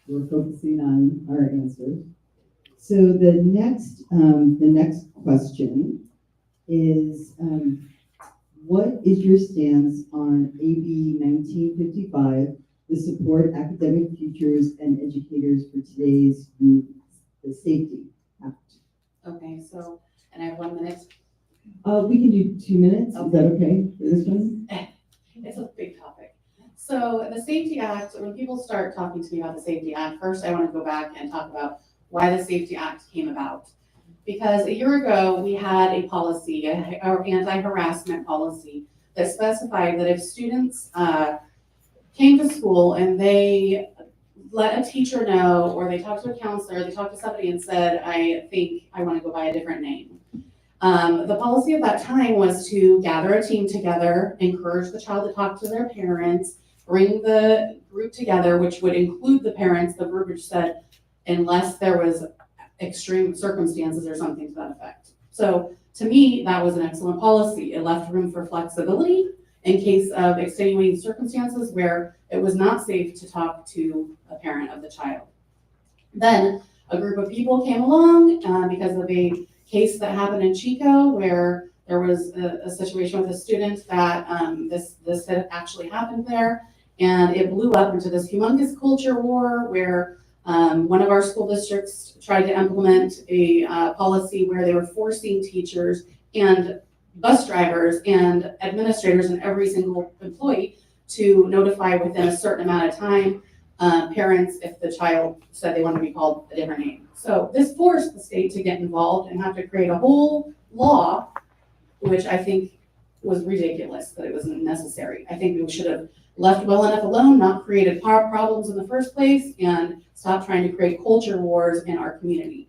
[SPEAKER 1] We're focusing on our answers. So the next question is, what is your stance on AB 1955, the Support Academic Futures and Educators for Today's Youth, the Safety Act?
[SPEAKER 6] Okay, so, and I have 1 minute.
[SPEAKER 1] We can do 2 minutes. Is that okay for this one?
[SPEAKER 6] It's a big topic. So the Safety Act, when people start talking to me about the Safety Act, first I want to go back and talk about why the Safety Act came about. Because a year ago, we had a policy, our anti-harassment policy, that specified that if students came to school and they let a teacher know, or they talked to a counselor, they talked to somebody and said, I think I want to go by a different name. The policy at that time was to gather a team together, encourage the child to talk to their parents, bring the group together, which would include the parents. The verbiage said, unless there was extreme circumstances or something to that effect. So to me, that was an excellent policy. It left room for flexibility in case of extenuating circumstances where it was not safe to talk to a parent of the child. Then a group of people came along because of a case that happened in Chico where there was a situation with a student that this had actually happened there, and it blew up into this humongous culture war where one of our school districts tried to implement a policy where they were forcing teachers and bus drivers and administrators and every single employee to notify within a certain amount of time parents if the child said they wanted to be called a different name. So this forced the state to get involved and have to create a whole law, which I think was ridiculous, that it was necessary. I think we should have left well enough alone, not created problems in the first place, and stop trying to create culture wars in our community.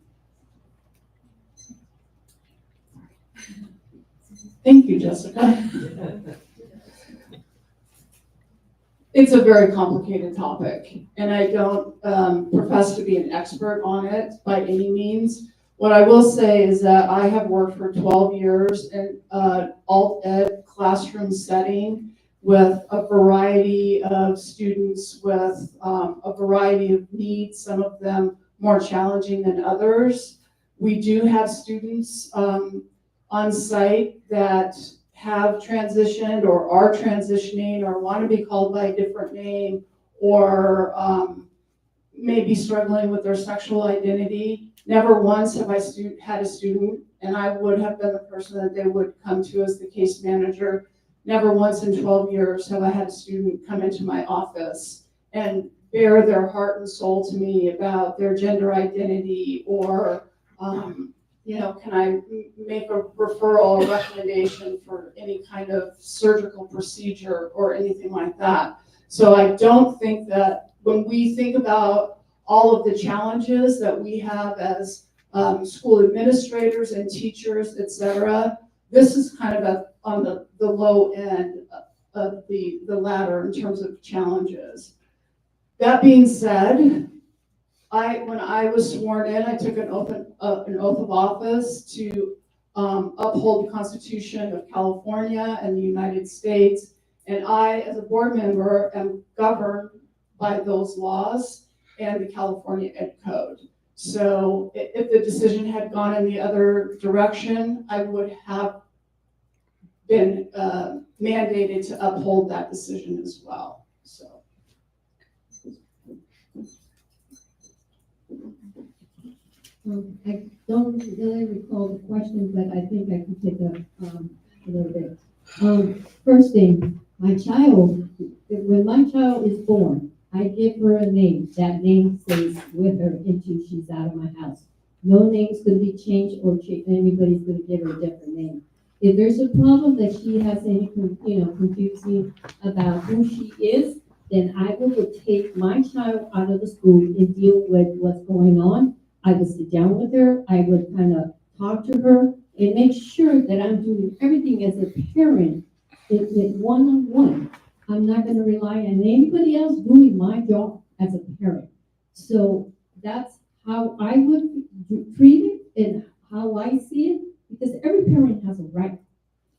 [SPEAKER 7] Thank you, Jessica. It's a very complicated topic, and I don't profess to be an expert on it by any means. What I will say is that I have worked for 12 years in alt ed classroom setting with a variety of students with a variety of needs, some of them more challenging than others. We do have students on site that have transitioned or are transitioning or want to be called by a different name, or maybe struggling with their sexual identity. Never once have I had a student, and I would have been the person that they would come to as the case manager. Never once in 12 years have I had a student come into my office and bare their heart and soul to me about their gender identity, or can I make a referral or recommendation for any kind of surgical procedure or anything like that. So I don't think that when we think about all of the challenges that we have as school administrators and teachers, et cetera, this is kind of on the low end of the ladder in terms of challenges. That being said, when I was sworn in, I took an oath of office to uphold the Constitution of California and the United States, and I, as a board member, am governed by those laws and the California Ed Code. So if the decision had gone in the other direction, I would have been mandated to uphold that decision as well. So.
[SPEAKER 3] I don't really recall the question, but I think I can pick up a little bit. First thing, when my child is born, I give her a name. That name stays with her until she's out of my house. No name's going to be changed, or anybody's going to give her a different name. If there's a problem that she has any, confusing about who she is, then I will take my child out of the school and deal with what's going on. I would sit down with her, I would kind of talk to her and make sure that I'm doing everything as a parent in one-on-one. I'm not gonna rely on anybody else doing my job as a parent. So that's how I would treat it and how I see it, because every parent has a right.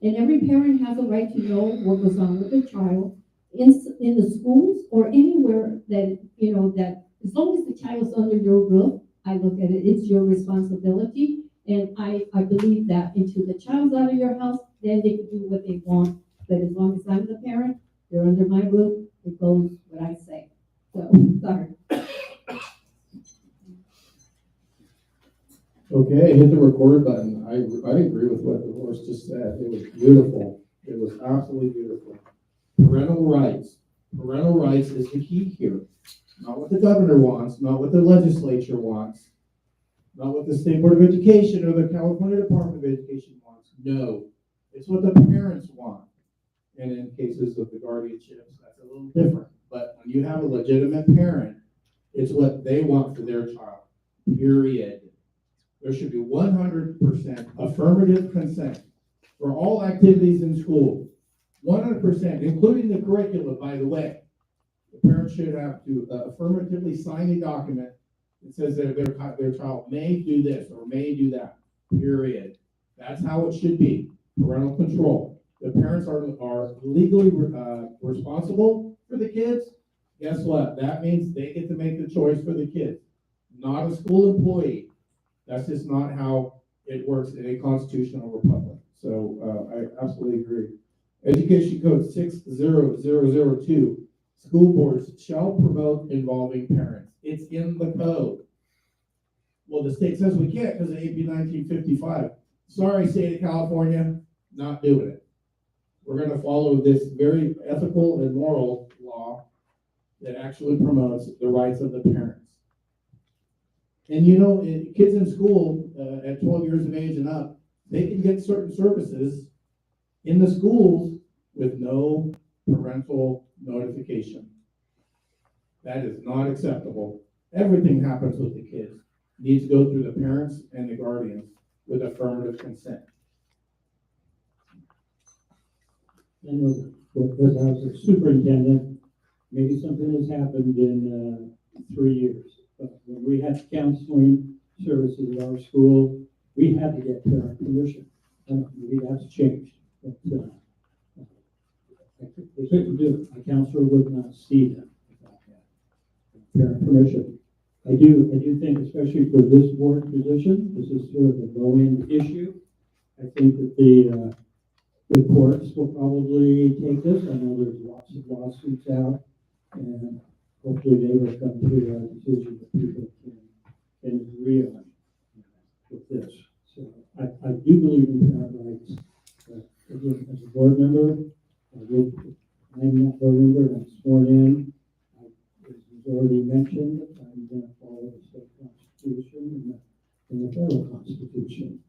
[SPEAKER 3] And every parent has a right to know what goes on with their child in the schools or anywhere that, that as long as the child's under your roof, I look at it, it's your responsibility. And I believe that until the child's out of your house, then they can do what they want. But as long as I'm the parent, they're under my roof, it goes what I say. So, sorry.
[SPEAKER 4] Okay, hit the record button. I agree with what the horse just said. It was beautiful. It was absolutely beautiful. Parental rights. Parental rights is the key here. Not what the governor wants, not what the legislature wants, not what the State Board of Education or the California Department of Education wants. No, it's what the parents want. And in cases of the guardianships, that's a little different. But when you have a legitimate parent, it's what they want for their child, period. There should be 100% affirmative consent for all activities in school. 100%, including the curriculum, by the way. The parents should have to affirmatively sign a document that says that their child may do this or may do that, period. That's how it should be, parental control. The parents are legally responsible for the kids. Guess what? That means they get to make the choice for the kids, not a school employee. That's just not how it works in a constitutional republic. So I absolutely agree. Education Code 60002, school boards shall promote involving parents. It's in the code. Well, the state says we can't because of AB 1955. Sorry, state of California, not doing it. We're going to follow this very ethical and moral law that actually promotes the rights of the parents. And kids in school at 12 years of age and up, they can get certain services in the schools with no parental notification. That is not acceptable. Everything happens with the kids needs to go through the parents and the guardians with affirmative consent.
[SPEAKER 5] I know because I was a superintendent, maybe something has happened in 3 years. But when we had counseling services at our school, we had to get parent permission. Maybe that's changed. But they couldn't do it. A counselor would not see them without that parent permission. I do think, especially for this board position, this is sort of a low-end issue. I think that the courts will probably take this. I know there's lots of lawsuits out, and hopefully they will come to a decision that people can agree on with this. So I do believe in parent rights. Again, as a board member, I'm not board member, I'm sworn in. As was already mentioned, I'm going to follow the state constitution and the federal constitution.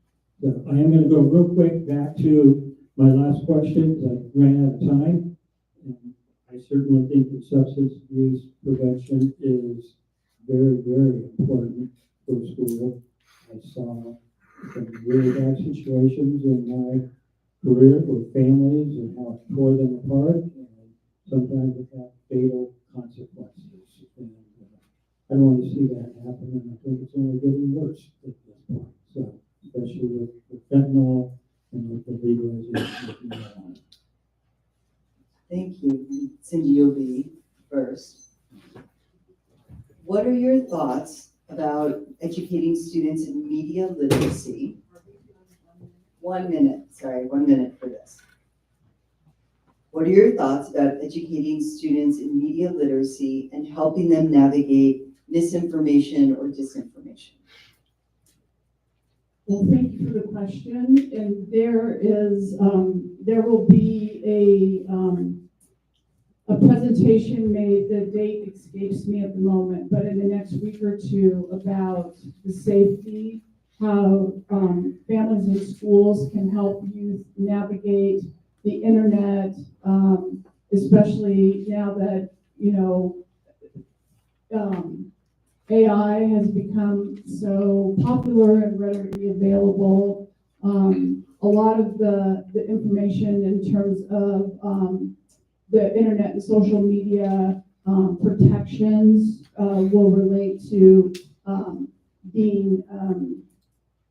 [SPEAKER 5] So I am going to go real quick back to my last question, because I ran out of time. And I certainly think that substance abuse prevention is very, very important for school. I saw some really bad situations in my career with families and how it tore them apart, and sometimes it had fatal consequences. And I don't want to see that happen, and I think it's only getting worse at this point. So, especially with fentanyl and with the legalization of marijuana.
[SPEAKER 1] Thank you. Cindy, you'll be first. What are your thoughts about educating students in media literacy? 1 minute, sorry, 1 minute for this. What are your thoughts about educating students in media literacy and helping them navigate misinformation or disinformation?
[SPEAKER 7] Well, thank you for the question. And there will be a presentation made, the date escapes me at the moment, but in the next week or two about the safety, how families and schools can help youth navigate the internet, especially now that you know, AI has become so popular and readily available. A lot of the information in terms of the internet and social media protections will relate to being,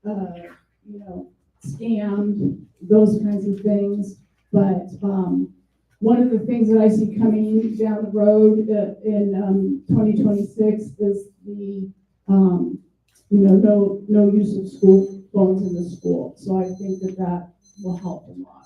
[SPEAKER 7] you know, scammed, those kinds of things. But one of the things that I see coming down the road in 2026 is the, you know, no use of school phones in the school. So I think that that will help a lot.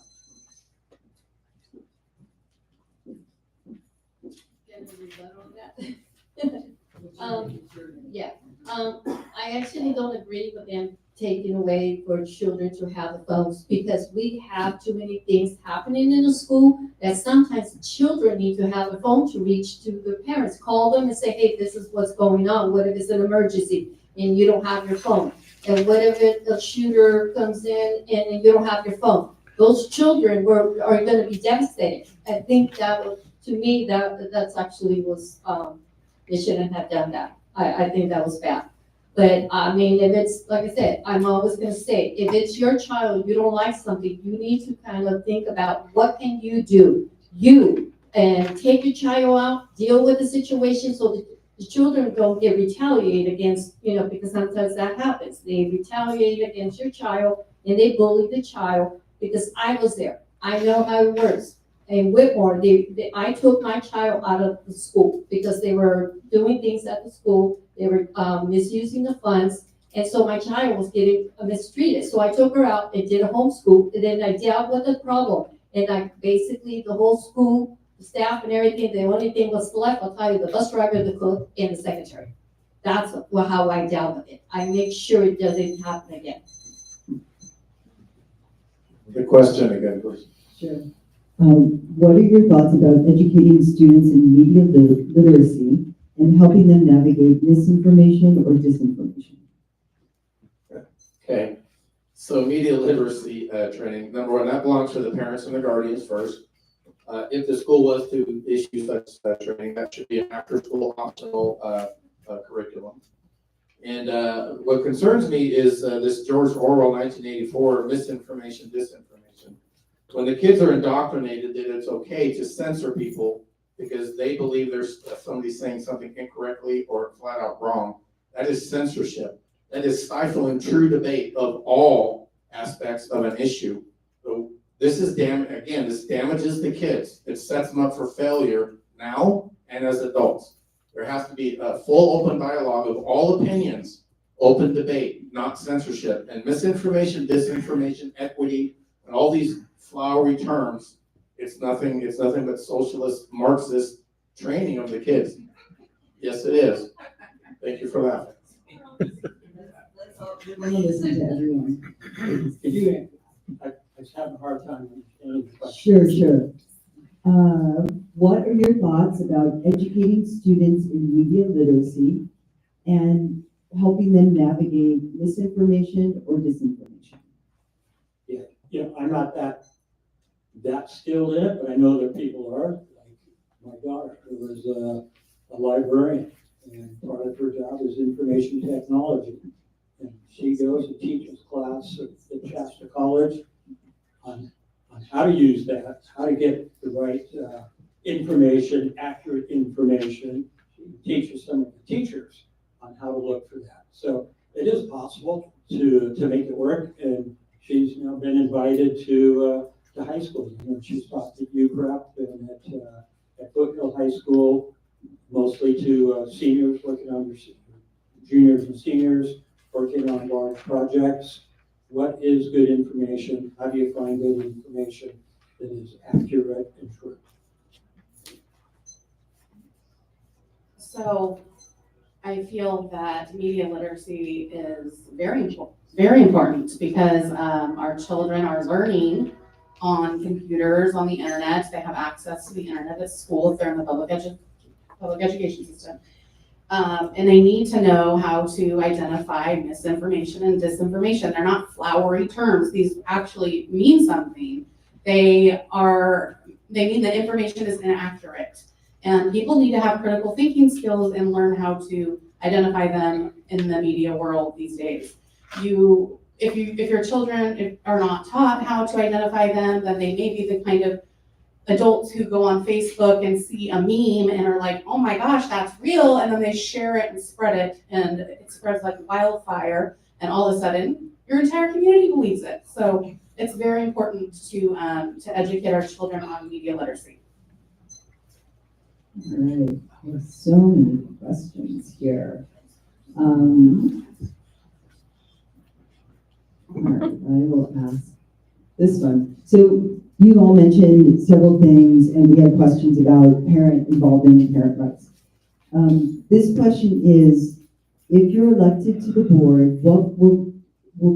[SPEAKER 8] Yeah, I actually don't agree with them taking away for children to have the phones, because we have too many things happening in the school that sometimes children need to have a phone to reach to their parents. Call them and say, hey, this is what's going on. What if it's an emergency and you don't have your phone? And what if a shooter comes in and you don't have your phone? Those children are gonna be devastated. I think that was, to me, that's actually was, they shouldn't have done that. I think that was bad. But I mean, if it's, like I said, I'm always gonna say, if it's your child, you don't like something, you need to kind of think about what can you do? And take your child out, deal with the situation so that the children don't get retaliated against, you know, because sometimes that happens. They retaliate against your child and they bully the child, because I was there. I know how it works. In Whitmore, I took my child out of the school because they were doing things at the school. They were misusing the funds. And so my child was getting mistreated. So I took her out and did a homeschool. And then I dealt with the problem. And I basically, the whole school, the staff and everything, the only thing was left, I'll tell you, the bus driver, the cook, and the secretary. That's how I dealt with it. I make sure it doesn't happen again.
[SPEAKER 4] The question again, please.
[SPEAKER 1] Sure. What are your thoughts about educating students in media literacy and helping them navigate misinformation or disinformation?
[SPEAKER 4] Okay, so media literacy training, number one, that belongs to the parents and the guardians first. If the school was to issue such training, that should be an after-school optional curriculum. And what concerns me is this George Orwell 1984, misinformation, disinformation. When the kids are indoctrinated that it's okay to censor people because they believe there's somebody saying something incorrectly or flat out wrong, that is censorship. That is stifling true debate of all aspects of an issue. So this is again, this damages the kids. It sets them up for failure now and as adults. There has to be a full open dialogue of all opinions, open debate, not censorship. And misinformation, disinformation, equity, and all these flowery terms, it's nothing but socialist, Marxist training of the kids. Yes, it is. Thank you for laughing.
[SPEAKER 1] Let's listen to everyone.
[SPEAKER 5] Could you, I was having a hard time understanding the question.
[SPEAKER 1] Sure. What are your thoughts about educating students in media literacy and helping them navigate misinformation or disinformation?
[SPEAKER 5] Yeah, I'm not that skilled in it, but I know that people are. Like my daughter, who was a librarian, and part of her job is information technology. And she goes and teaches class at Shasta College on how to use that, how to get the right information, accurate information. She teaches some of the teachers on how to look for that. So it is possible to make it work, and she's now been invited to high school. You know, she's taught at UPrep and at Foothill High School, mostly to seniors, working on juniors and seniors, working on large projects. What is good information? How do you find good information that is accurate and true?
[SPEAKER 6] So I feel that media literacy is very important because our children are learning on computers, on the internet. They have access to the internet at school if they're in the public education system. And they need to know how to identify misinformation and disinformation. They're not flowery terms. These actually mean something. They mean that information is inaccurate. And people need to have critical thinking skills and learn how to identify them in the media world these days. If your children are not taught how to identify them, then they may be the kind of adults who go on Facebook and see a meme and are like, oh my gosh, that's real, and then they share it and spread it, and it spreads like wildfire, and all of a sudden, your entire community believes it. So it's very important to educate our children on media literacy.
[SPEAKER 1] All right, there's so many questions here. All right, I will ask this one. So you all mentioned several things, and we have questions about parent involvement and parent rights. This question is, if you're elected to the board, what will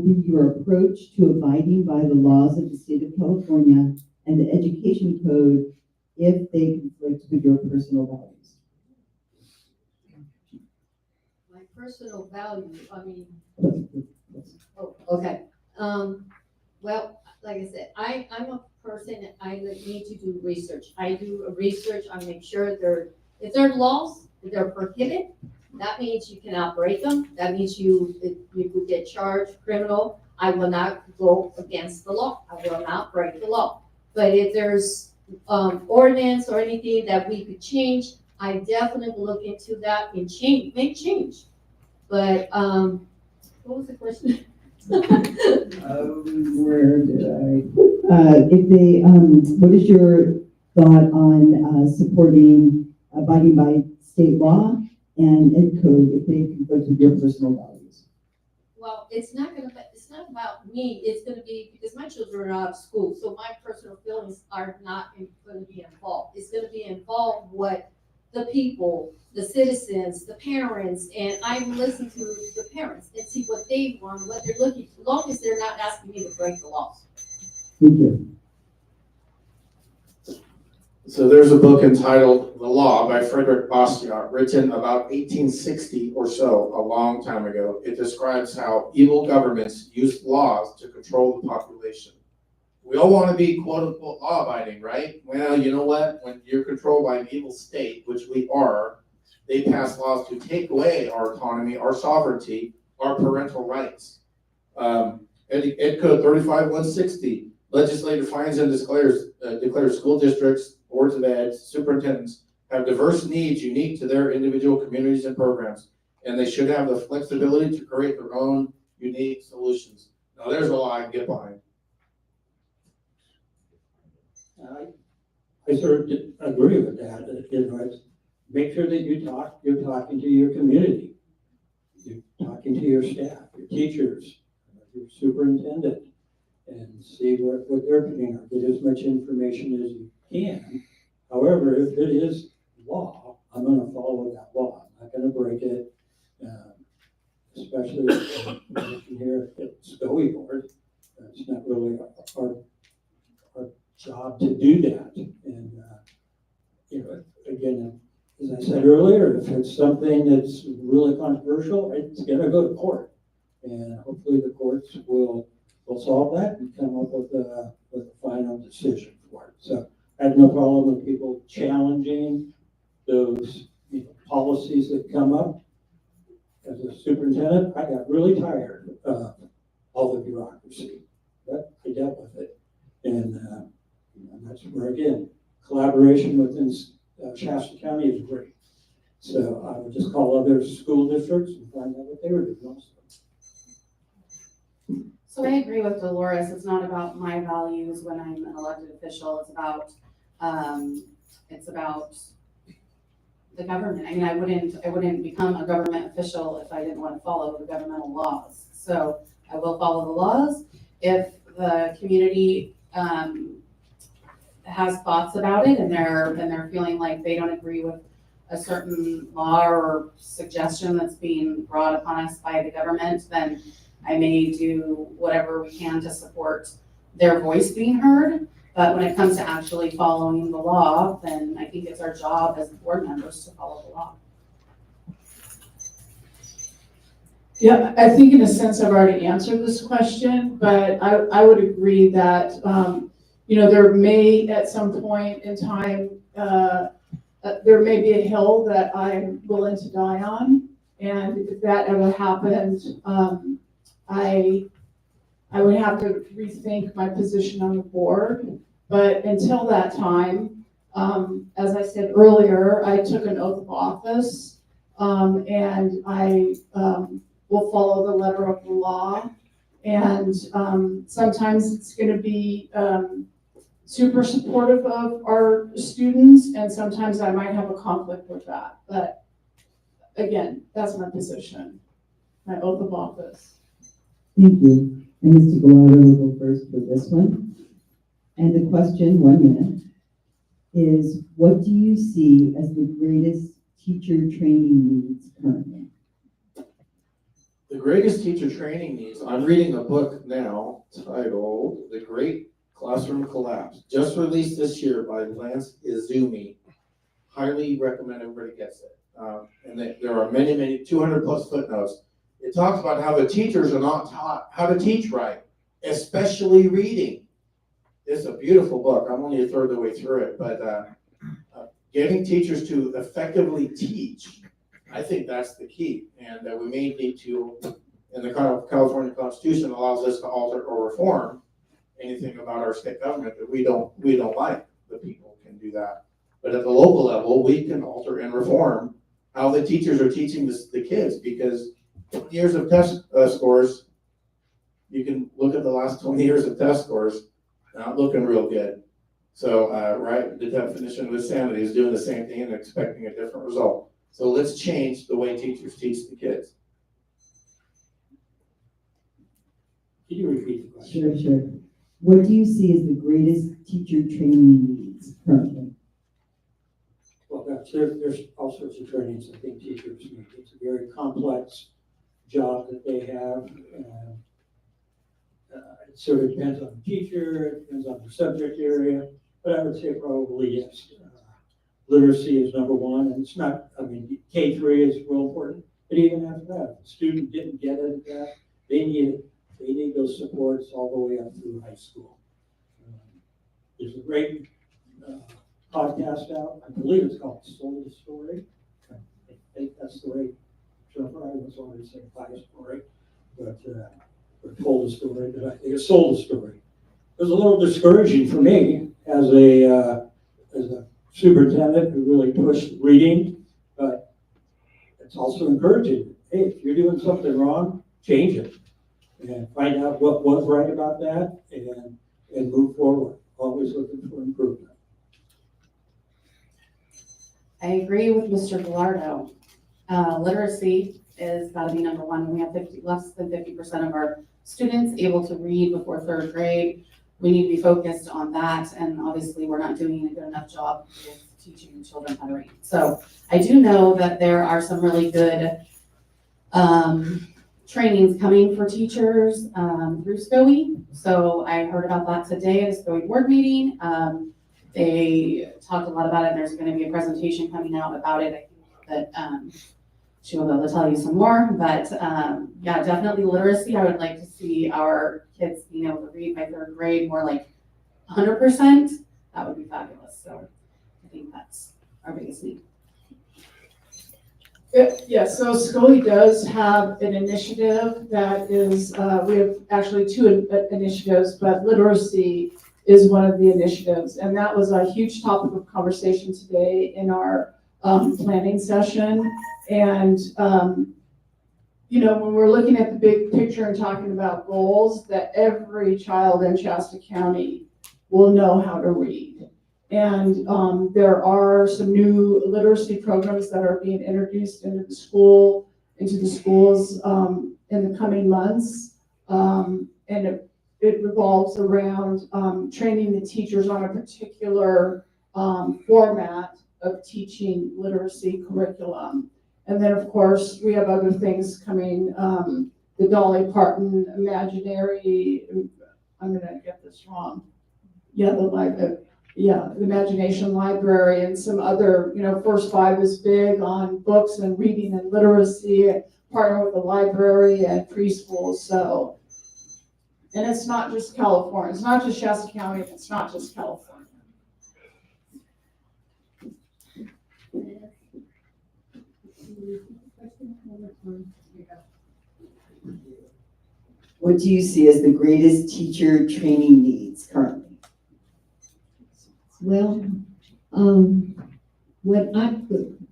[SPEAKER 1] be your approach to abiding by the laws of the state of California and the education code if they conflict with your personal values?
[SPEAKER 8] My personal value, okay. Well, like I said, I'm a person, I need to do research. I do research, I make sure if there are laws, if they're prohibited, that means you cannot break them. That means you could get charged criminal. I will not go against the law. I will not break the law. But if there's ordinance or anything that we could change, I definitely look into that and make change. But what was the question?
[SPEAKER 1] Where did I? What is your thought on supporting abiding by state law and ed code if they conflict with your personal values?
[SPEAKER 8] Well, it's not about me. It's gonna be because my children are out of school, so my personal feelings are not going to be involved. It's gonna be involved what the people, the citizens, the parents, and I listen to the parents and see what they want, what they're looking for, as long as they're not asking me to break the laws.
[SPEAKER 1] Thank you.
[SPEAKER 4] So there's a book entitled The Law by Frederick Bastiat, written about 1860 or so, a long time ago. It describes how evil governments use laws to control the population. We all want to be quote unquote law abiding, right? Well, you know what? When you're controlled by an evil state, which we are, they pass laws to take away our autonomy, our sovereignty, our parental rights. Ed Code 35160, legislator finds and declares school districts, boards of ed, superintendents have diverse needs unique to their individual communities and programs, and they should have the flexibility to create their own unique solutions. Now, there's a law I can get behind.
[SPEAKER 5] I sort of agree with that. Make sure that you're talking to your community. You're talking to your staff, your teachers, your superintendent, and see what they're putting out. Get as much information as you can. However, if it is law, I'm going to follow that law. I'm not going to break it, especially here at SCOE board. It's not really our job to do that. And, again, as I said earlier, if it's something that's really controversial, it's going to go to court. And hopefully the courts will solve that and come up with a final decision for it. So I have no problem with people challenging those policies that come up. As a superintendent, I got really tired of all the bureaucracy, but I dealt with it. And that's where, again, collaboration within Shasta County is great. So I would just call other school districts and find out what they were doing also.
[SPEAKER 6] So I agree with Dolores. It's not about my values when I'm an elected official. It's about the government. I mean, I wouldn't become a government official if I didn't want to follow the governmental laws. So I will follow the laws. If the community has thoughts about it and they're feeling like they don't agree with a certain law or suggestion that's being brought upon us by the government, then I may do whatever we can to support their voice being heard. But when it comes to actually following the law, then I think it's our job as board members to follow the law.
[SPEAKER 7] Yeah, I think in a sense I've already answered this question, but I would agree that, there may at some point in time, there may be a hill that I'm willing to die on. And if that ever happened, I would have to rethink my position on the board. But until that time, as I said earlier, I took an oath of office, and I will follow the letter of the law. And sometimes it's going to be super supportive of our students, and sometimes I might have a conflict with that. But again, that's my position, my oath of office.
[SPEAKER 1] Thank you. And Mr. Gallardo will go first for this one. And the question, 1 minute, is what do you see as the greatest teacher training needs currently?
[SPEAKER 4] The greatest teacher training needs, I'm reading a book now titled The Great Classroom Collapse, just released this year by Lance Izumi. Highly recommend everybody gets it. And there are many, 200 plus footnotes. It talks about how the teachers are not taught how to teach right, especially reading. It's a beautiful book. I'm only a third of the way through it, but getting teachers to effectively teach, I think that's the key. And that we may need to, and the California Constitution allows us to alter or reform anything about our state government that we don't like. The people can do that. But at the local level, we can alter and reform how the teachers are teaching the kids, because 20 years of test scores, you can look at the last 20 years of test scores, not looking real good. So, right, the definition of insanity is doing the same thing and expecting a different result. So let's change the way teachers teach the kids.
[SPEAKER 5] Can you repeat the question?
[SPEAKER 1] Sure. What do you see as the greatest teacher training needs currently?
[SPEAKER 5] Well, there's all sorts of trainings I think teachers need. It's a very complex job that they have. It sort of depends on the teacher, it depends on the subject area, but I would say probably yes. Literacy is number one, and it's not, I mean, K3 is real important, but even after that, if the student didn't get it at that, they need those supports all the way up through high school. There's a great podcast out, I believe it's called Soul the Story. I think that's the way, Jennifer, I was already saying Fire Story, but or told the story, but I think it's Soul the Story. It was a little discouraging for me as a superintendent who really pushed reading, but it's also encouraging. Hey, if you're doing something wrong, change it and find out what was right about that and move forward. Always looking for improvement.
[SPEAKER 6] I agree with Mr. Gallardo. Literacy is got to be number one. We have less than 50% of our students able to read before third grade. We need to be focused on that, and obviously we're not doing a good enough job with teaching children how to read. So I do know that there are some really good trainings coming for teachers through SCOE. So I heard about that today at a SCOE board meeting. They talked a lot about it, and there's going to be a presentation coming out about it. I think that she will be able to tell you some more, but yeah, definitely literacy. I would like to see our kids being able to read by third grade more like 100%. That would be fabulous. So I think that's our biggest need.
[SPEAKER 7] Yeah, so SCOE does have an initiative that is, we have actually two initiatives, but literacy is one of the initiatives. And that was a huge topic of conversation today in our planning session. And, you know, when we're looking at the big picture and talking about goals, that every child in Shasta County will know how to read. And there are some new literacy programs that are being introduced into the schools in the coming months. And it revolves around training the teachers on a particular format of teaching literacy curriculum. And then, of course, we have other things coming, the Dolly Parton Imaginary, I'm gonna get this wrong. Yeah, the Imagination Library and some other, you know, First Five is big on books and reading and literacy, and partner with the library and preschools. So, and it's not just California, it's not just Shasta County, it's not just California.
[SPEAKER 1] What do you see as the greatest teacher training needs currently?
[SPEAKER 3] Well,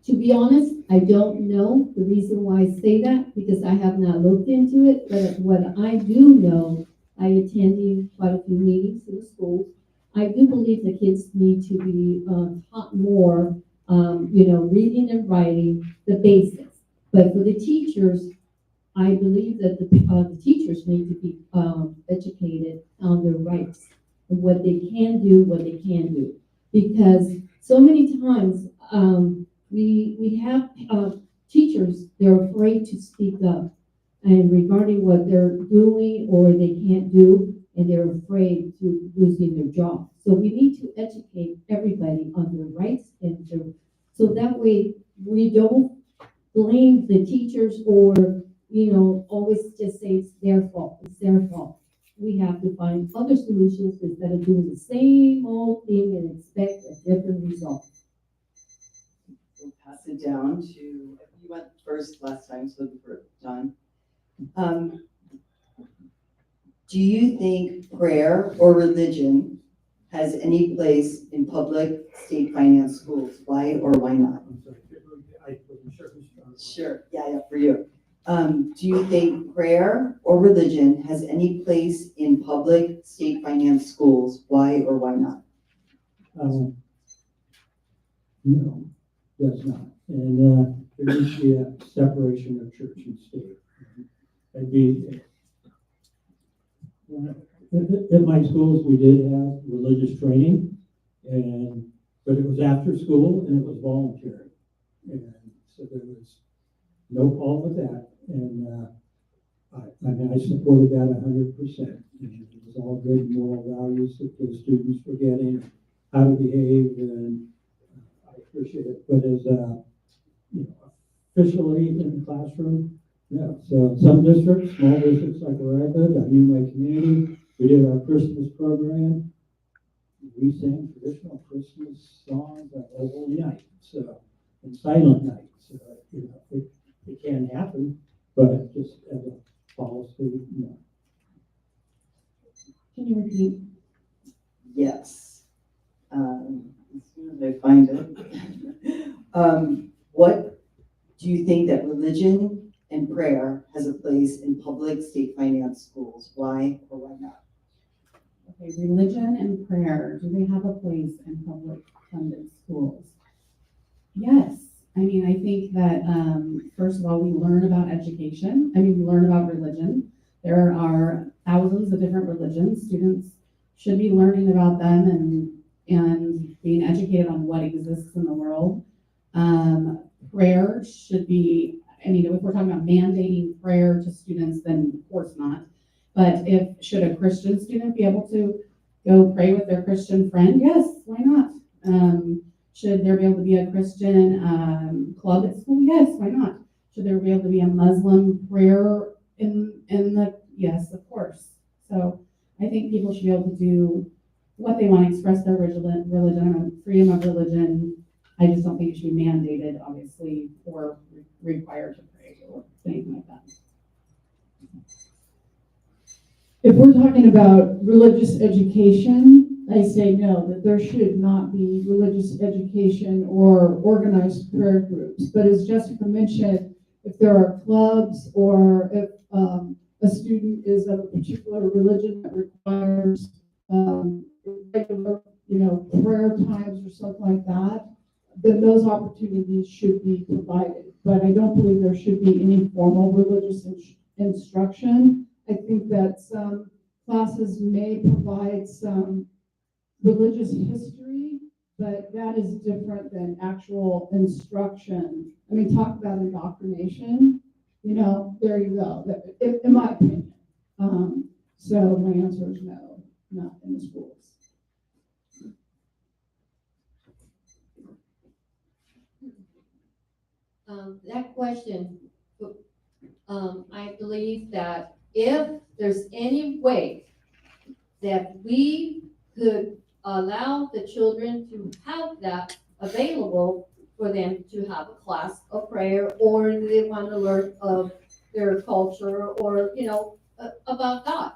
[SPEAKER 3] to be honest, I don't know the reason why I say that, because I have not looked into it, but what I do know, I attended quite a few meetings in the schools. I do believe the kids need to be taught more, reading and writing, the basics. But for the teachers, I believe that the teachers need to be educated on their rights and what they can do, what they can't do. Because so many times we have teachers, they're afraid to speak up and regarding what they're doing or they can't do, and they're afraid to losing their job. So we need to educate everybody on their rights so that way we don't blame the teachers or always just say it's their fault, it's their fault. We have to find other solutions instead of doing the same old thing and expect a different result.
[SPEAKER 1] We'll pass it down to, you went first last time, so for John. Do you think prayer or religion has any place in public state finance schools? Why or why not?
[SPEAKER 5] I'm sorry, I wasn't sure who's trying to-
[SPEAKER 1] Sure, yeah, for you. Do you think prayer or religion has any place in public state finance schools? Why or why not?
[SPEAKER 5] No, does not. And there needs to be a separation of church and state. I'd be, at my schools, we did have religious training, but it was after school and it was voluntary. And so there was no problem with that. And I supported that 100%. It was all good moral values that the students were getting, how to behave, and I appreciate it. But as officially in the classroom, no. So some districts, small districts like where I lived, I knew my community. We did our Christmas program. We sang traditional Christmas songs on Holy Night, and Silent Night. So it can happen, but just as a policy, no.
[SPEAKER 3] Can you repeat?
[SPEAKER 1] Yes. As soon as I find it. What do you think that religion and prayer has a place in public state finance schools? Why or why not?
[SPEAKER 6] Okay, religion and prayer, do they have a place in public funded schools? Yes. I mean, I think that, first of all, we learn about education. We learn about religion. There are thousands of different religions. Students should be learning about them and being educated on what exists in the world. Prayer should be, if we're talking about mandating prayer to students, then of course not. But should a Christian student be able to go pray with their Christian friend? Yes, why not? Should there be able to be a Christian club at school? Yes, why not? Should there be able to be a Muslim prayer yes, of course. So I think people should be able to do what they want to express their religion, freedom of religion. I just don't think it should be mandated, obviously, or required to pray or anything like that.
[SPEAKER 7] If we're talking about religious education, I say no, that there should not be religious education or organized prayer groups. But as Jessica mentioned, if there are clubs or if a student is of a particular religion that requires regular, prayer times or something like that, then those opportunities should be provided. But I don't believe there should be any formal religious instruction. I think that some classes may provide some religious history, but that is different than actual instruction. Talk about indoctrination, there you go, in my opinion. So my answer is no, not in the schools.
[SPEAKER 8] That question, I believe that if there's any way that we could allow the children to have that available for them to have a class of prayer, or they want to learn of their culture, or, about God.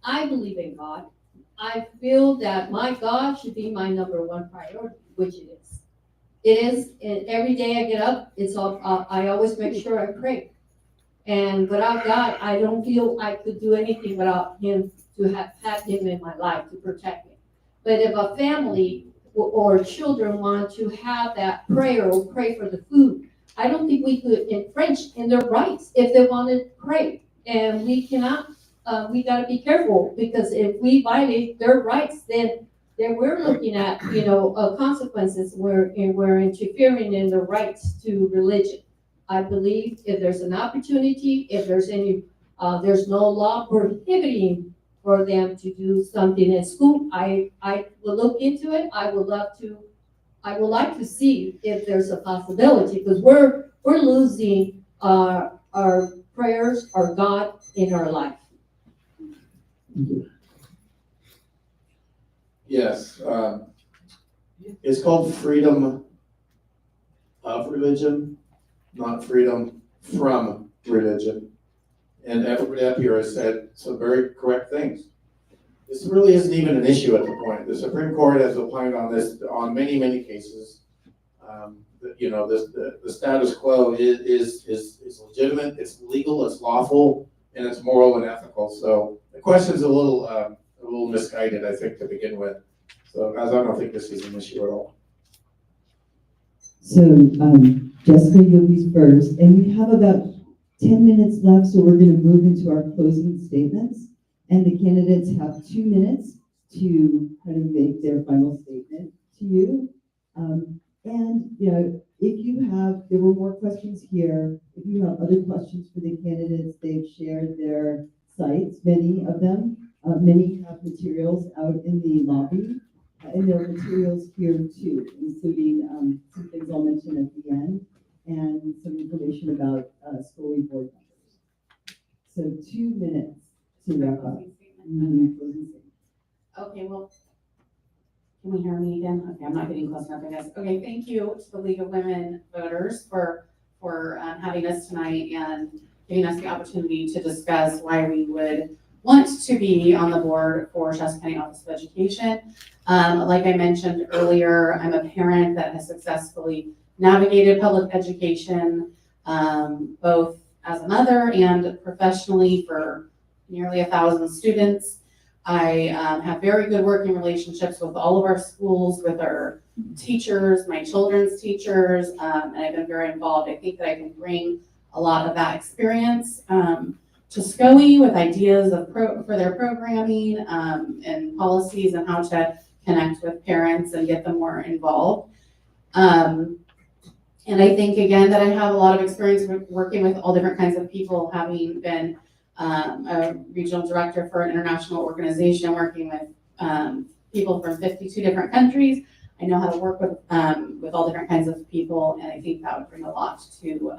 [SPEAKER 8] I believe in God. I feel that my God should be my number one priority, which it is. It is, and every day I get up, I always make sure I pray. And without God, I don't feel I could do anything without Him, to have Him in my life to protect me. But if a family or children want to have that prayer or pray for the food, I don't think we could infringe in their rights if they want to pray. And we cannot, we got to be careful, because if we violate their rights, then we're looking at, consequences where we're interfering in the rights to religion. I believe if there's an opportunity, if there's there's no law prohibiting for them to do something in school, I will look into it. I would like to see if there's a possibility, because we're losing our prayers, our God in our life.
[SPEAKER 4] Yes, it's called freedom of religion, not freedom from religion. And everybody up here has said some very correct things. This really isn't even an issue at the point. The Supreme Court has opined on this on many, many cases. The status quo is legitimate, it's legal, it's lawful, and it's moral and ethical. So the question's a little misguided, I think, to begin with. So, guys, I don't think this is an issue at all.
[SPEAKER 1] So, Jessica, you'll be first, and we have about 10 minutes left, so we're going to move into our closing statements. And the candidates have 2 minutes to kind of make their final statement to you. There were more questions here. If you have other questions for the candidates, they've shared their sites, many of them. Many have materials out in the lobby, and there are materials here too, including some things I'll mention at the end, and some information about SCOE board members. So 2 minutes to wrap up.
[SPEAKER 6] Okay, well, can we hear me again? Okay, I'm not getting close enough, I guess. Okay, thank you to the League of Women Voters for having us tonight and giving us the opportunity to discuss why we would want to be on the board for Shasta County Office of Education. Like I mentioned earlier, I'm a parent that has successfully navigated public education, both as a mother and professionally for nearly 1,000 students. I have very good working relationships with all of our schools, with our teachers, my children's teachers, and I've been very involved. I think that I can bring a lot of that experience to SCOE with ideas for their programming and policies and how to connect with parents and get them more involved. And I think, again, that I have a lot of experience working with all different kinds of people, having been a regional director for an international organization, working with people from 52 different countries. I know how to work with all different kinds of people, and I think that would bring a lot to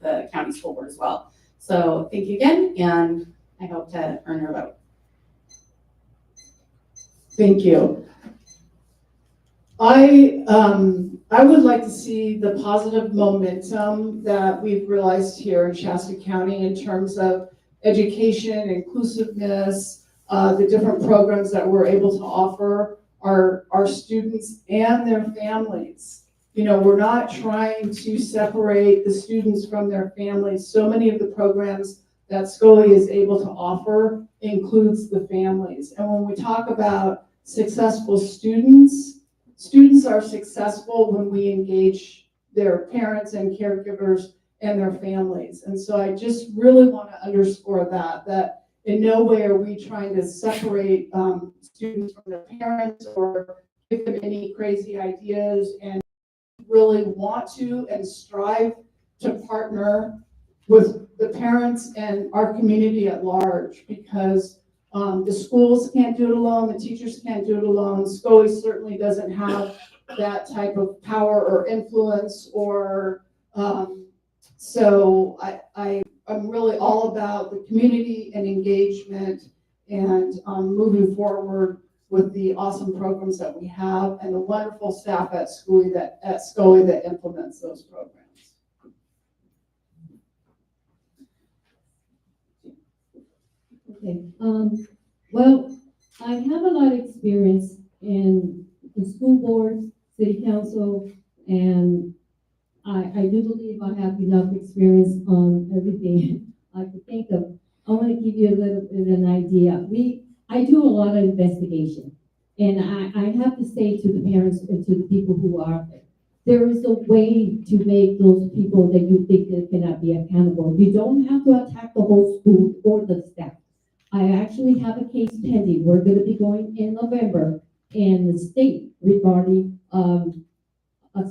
[SPEAKER 6] the county school board as well. So thank you again, and I hope to earn your vote.
[SPEAKER 7] Thank you. I would like to see the positive momentum that we've realized here in Shasta County in terms of education, inclusiveness, the different programs that we're able to offer our students and their families. You know, we're not trying to separate the students from their families. So many of the programs that SCOE is able to offer includes the families. And when we talk about successful students, students are successful when we engage their parents and caregivers and their families. And so I just really want to underscore that in no way are we trying to separate students from their parents or give them any crazy ideas, and really want to and strive to partner with the parents and our community at large, because the schools can't do it alone, the teachers can't do it alone. SCOE certainly doesn't have that type of power or influence, or so I'm really all about the community and engagement and moving forward with the awesome programs that we have and the wonderful staff at Scully that implements those programs.
[SPEAKER 3] Okay, well, I have a lot of experience in the school boards, city council, and I do believe I have enough experience on everything I could think of. I want to give you a little bit of an idea. I do a lot of investigation, and I have to say to the parents and to the people who are there is a way to make those people that you think that cannot be accountable. You don't have to attack the whole school or the staff. I actually have a case pending. We're going to be going in November in the state regarding a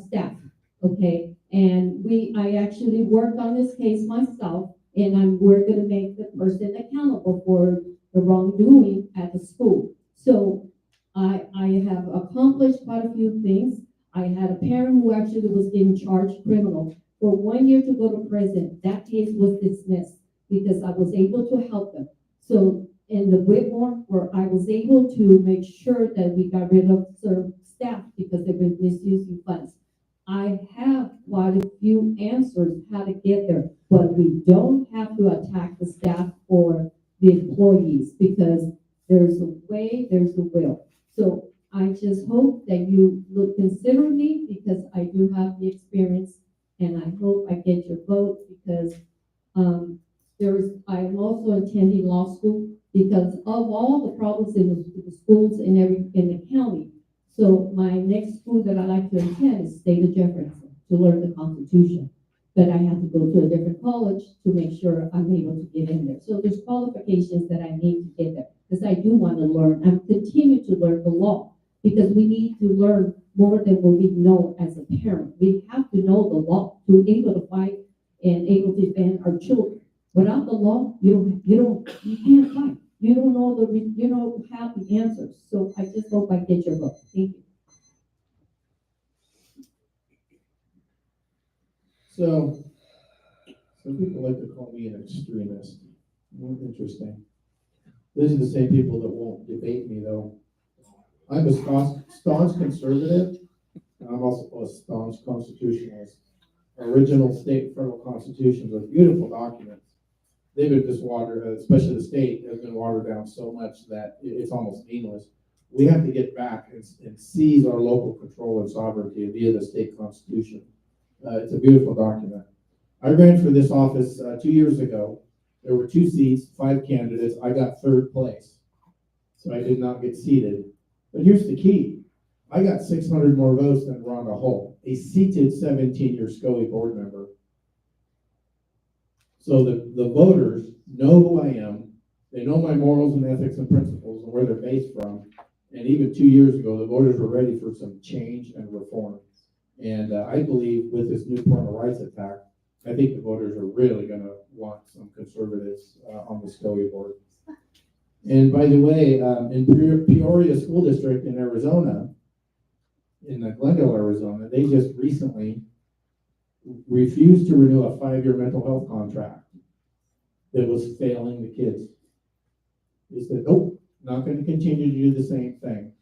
[SPEAKER 3] staff, okay? And I actually worked on this case myself, and we're going to make the person accountable for the wrongdoing at the school. So I have accomplished quite a few things. I had a parent who actually was getting charged criminal for 1 year to go to prison. That case was dismissed because I was able to help them. So in the Whitmore, where I was able to make sure that we got rid of certain staff because they've been misusing funds. I have quite a few answers how to get there, but we don't have to attack the staff or the employees because there's a way, there's a will. So I just hope that you will consider me because I do have the experience, and I hope I get your vote because I am also attending law school because of all the problems in the schools in the county. So my next school that I like to attend is State of Jefferson to learn the Constitution. But I have to go to a different college to make sure I'm able to get in there. So there's qualifications that I need to get there because I do want to learn. I'm continuing to learn the law because we need to learn more than what we know as a parent. We have to know the law to be able to fight and able to defend our children. Without the law, you can't fight. You don't have the answers. So I just hope I get your vote. Thank you.
[SPEAKER 4] So, some people like to call me an extremist. Interesting. These are the same people that won't debate me, though. I'm a staunch conservative, and I'm also a staunch constitutionalist. Original state and federal constitutions are beautiful documents. They've been just watered, especially the state, has been watered down so much that it's almost meaningless. We have to get back and seize our local control and sovereignty via the state constitution. It's a beautiful document. I ran for this office 2 years ago. There were 2 seats, 5 candidates. I got 3rd place, so I did not get seated. But here's the key. I got 600 more votes than Rhonda Hull, a seated 17-year Scully board member. So the voters know who I am. They know my morals and ethics and principles and where they're based from. And even 2 years ago, the voters were ready for some change and reform. And I believe with this new parental rights attack, I think the voters are really going to want some conservatives on the Scully board. And by the way, in Peoria School District in Arizona, in Glendale, Arizona, they just recently refused to renew a 5-year mental health contract that was failing the kids. They said, nope, not going to continue to do the same thing.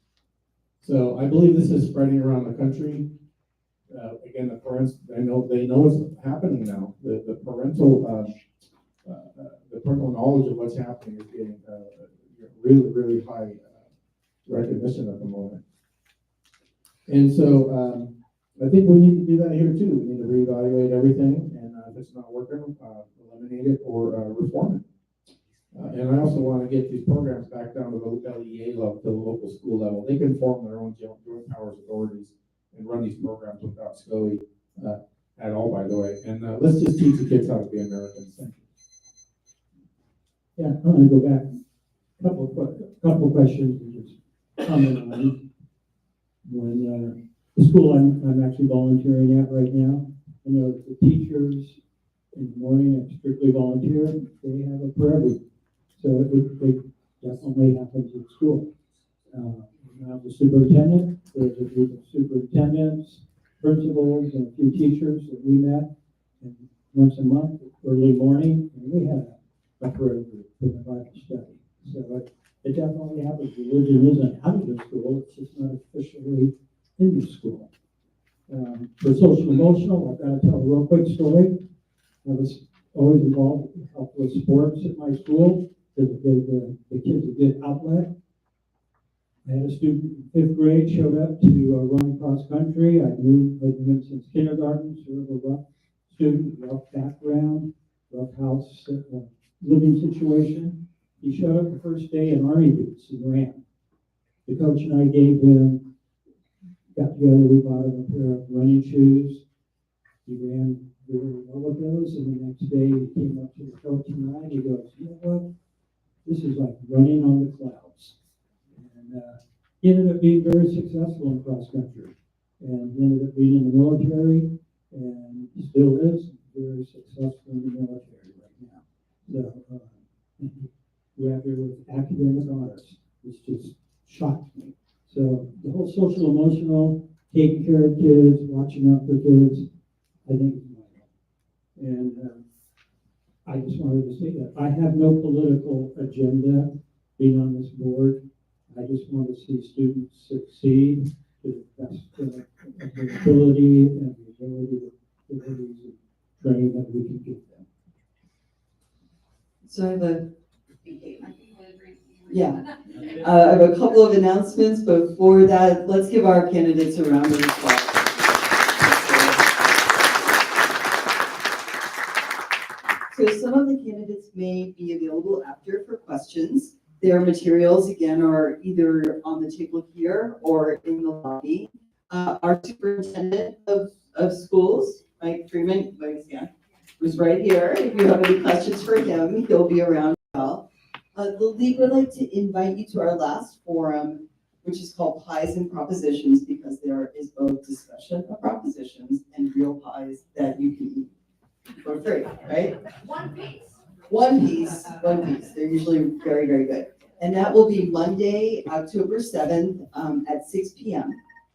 [SPEAKER 4] So I believe this is spreading around the country. Again, the parents, they know what's happening now. The parental knowledge of what's happening is getting really, really high recognition at the moment. And so I think we need to do that here too. We need to reevaluate everything, and if it's not working, eliminate it or reform it. And I also want to get these programs back down to the LEA level, to the local school level. They can form their own joint powers authorities and run these programs without SCOE at all, by the way. And let's just teach the kids how to be Americans. Thank you.
[SPEAKER 5] Yeah, I'm gonna go back. Couple questions and just comment on it. When the school I'm actually volunteering at right now, I know the teachers in the morning are strictly volunteer. They have it for everything. So it definitely happens at school. Now the superintendent, there's a group of superintendents, principals, and a few teachers that we met and once a month, early morning, and we had a prayer group for the Bible study. So it definitely happens. Catholic religion isn't out of the school, it's just not officially in the school. For social emotional, I've got to tell a real quick story. I was always involved with sports at my school to give the kids a good outlet. I had a student in fifth grade showed up to run cross country. I'd known him since kindergarten, sort of a rough student, rough background, rough house living situation. He showed up the first day in army boots and ran. The coach and I got together, we bought him a pair of running shoes. He ran really well with those, and the next day he came up to the coach and I, and he goes, you know what? This is like running on the clouds. And he ended up being very successful in cross country, and he ended up being in the military, and he still is very successful in the military right now. So graduated with academic honors, which just shocked me. So the whole social emotional, taking care of kids, watching out for kids, I think is vital. And I just wanted to say that I have no political agenda being on this board. I just want to see students succeed to the best of their ability and the abilities and training that we can give them.
[SPEAKER 1] So I have a couple of announcements. Before that, let's give our candidates a round of applause. So some of the candidates may be available after for questions. Their materials, again, are either on the table here or in the lobby. Our superintendent of schools, Mike Freeman, who's right here. If you have any questions for him, he'll be around as well. The league would like to invite you to our last forum, which is called Pies and Propositions, because there is both discussion of propositions and real pies that you can eat for free, right? One piece. They're usually very, very good. And that will be Monday, October 7th at 6 p.m.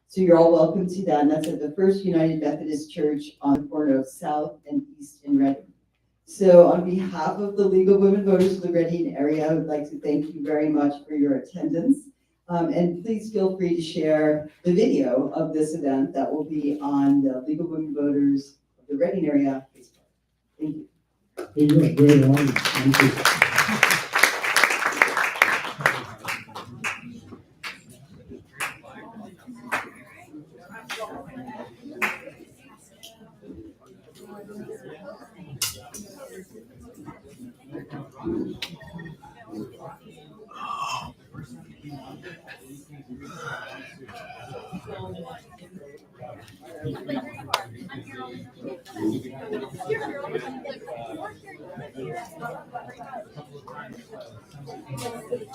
[SPEAKER 1] So you're all welcome to that. And that's at the First United Methodist Church on the corner of South and East in Reading. So on behalf of the League of Women Voters of the Reading area, I would like to thank you very much for your attendance. And please feel free to share the video of this event that will be on the League of Women Voters of the Reading area Facebook. Thank you.
[SPEAKER 5] Hey, you're a great audience. Thank you.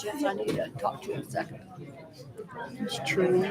[SPEAKER 9] Jeff, I need to talk to you a second.
[SPEAKER 2] It's true.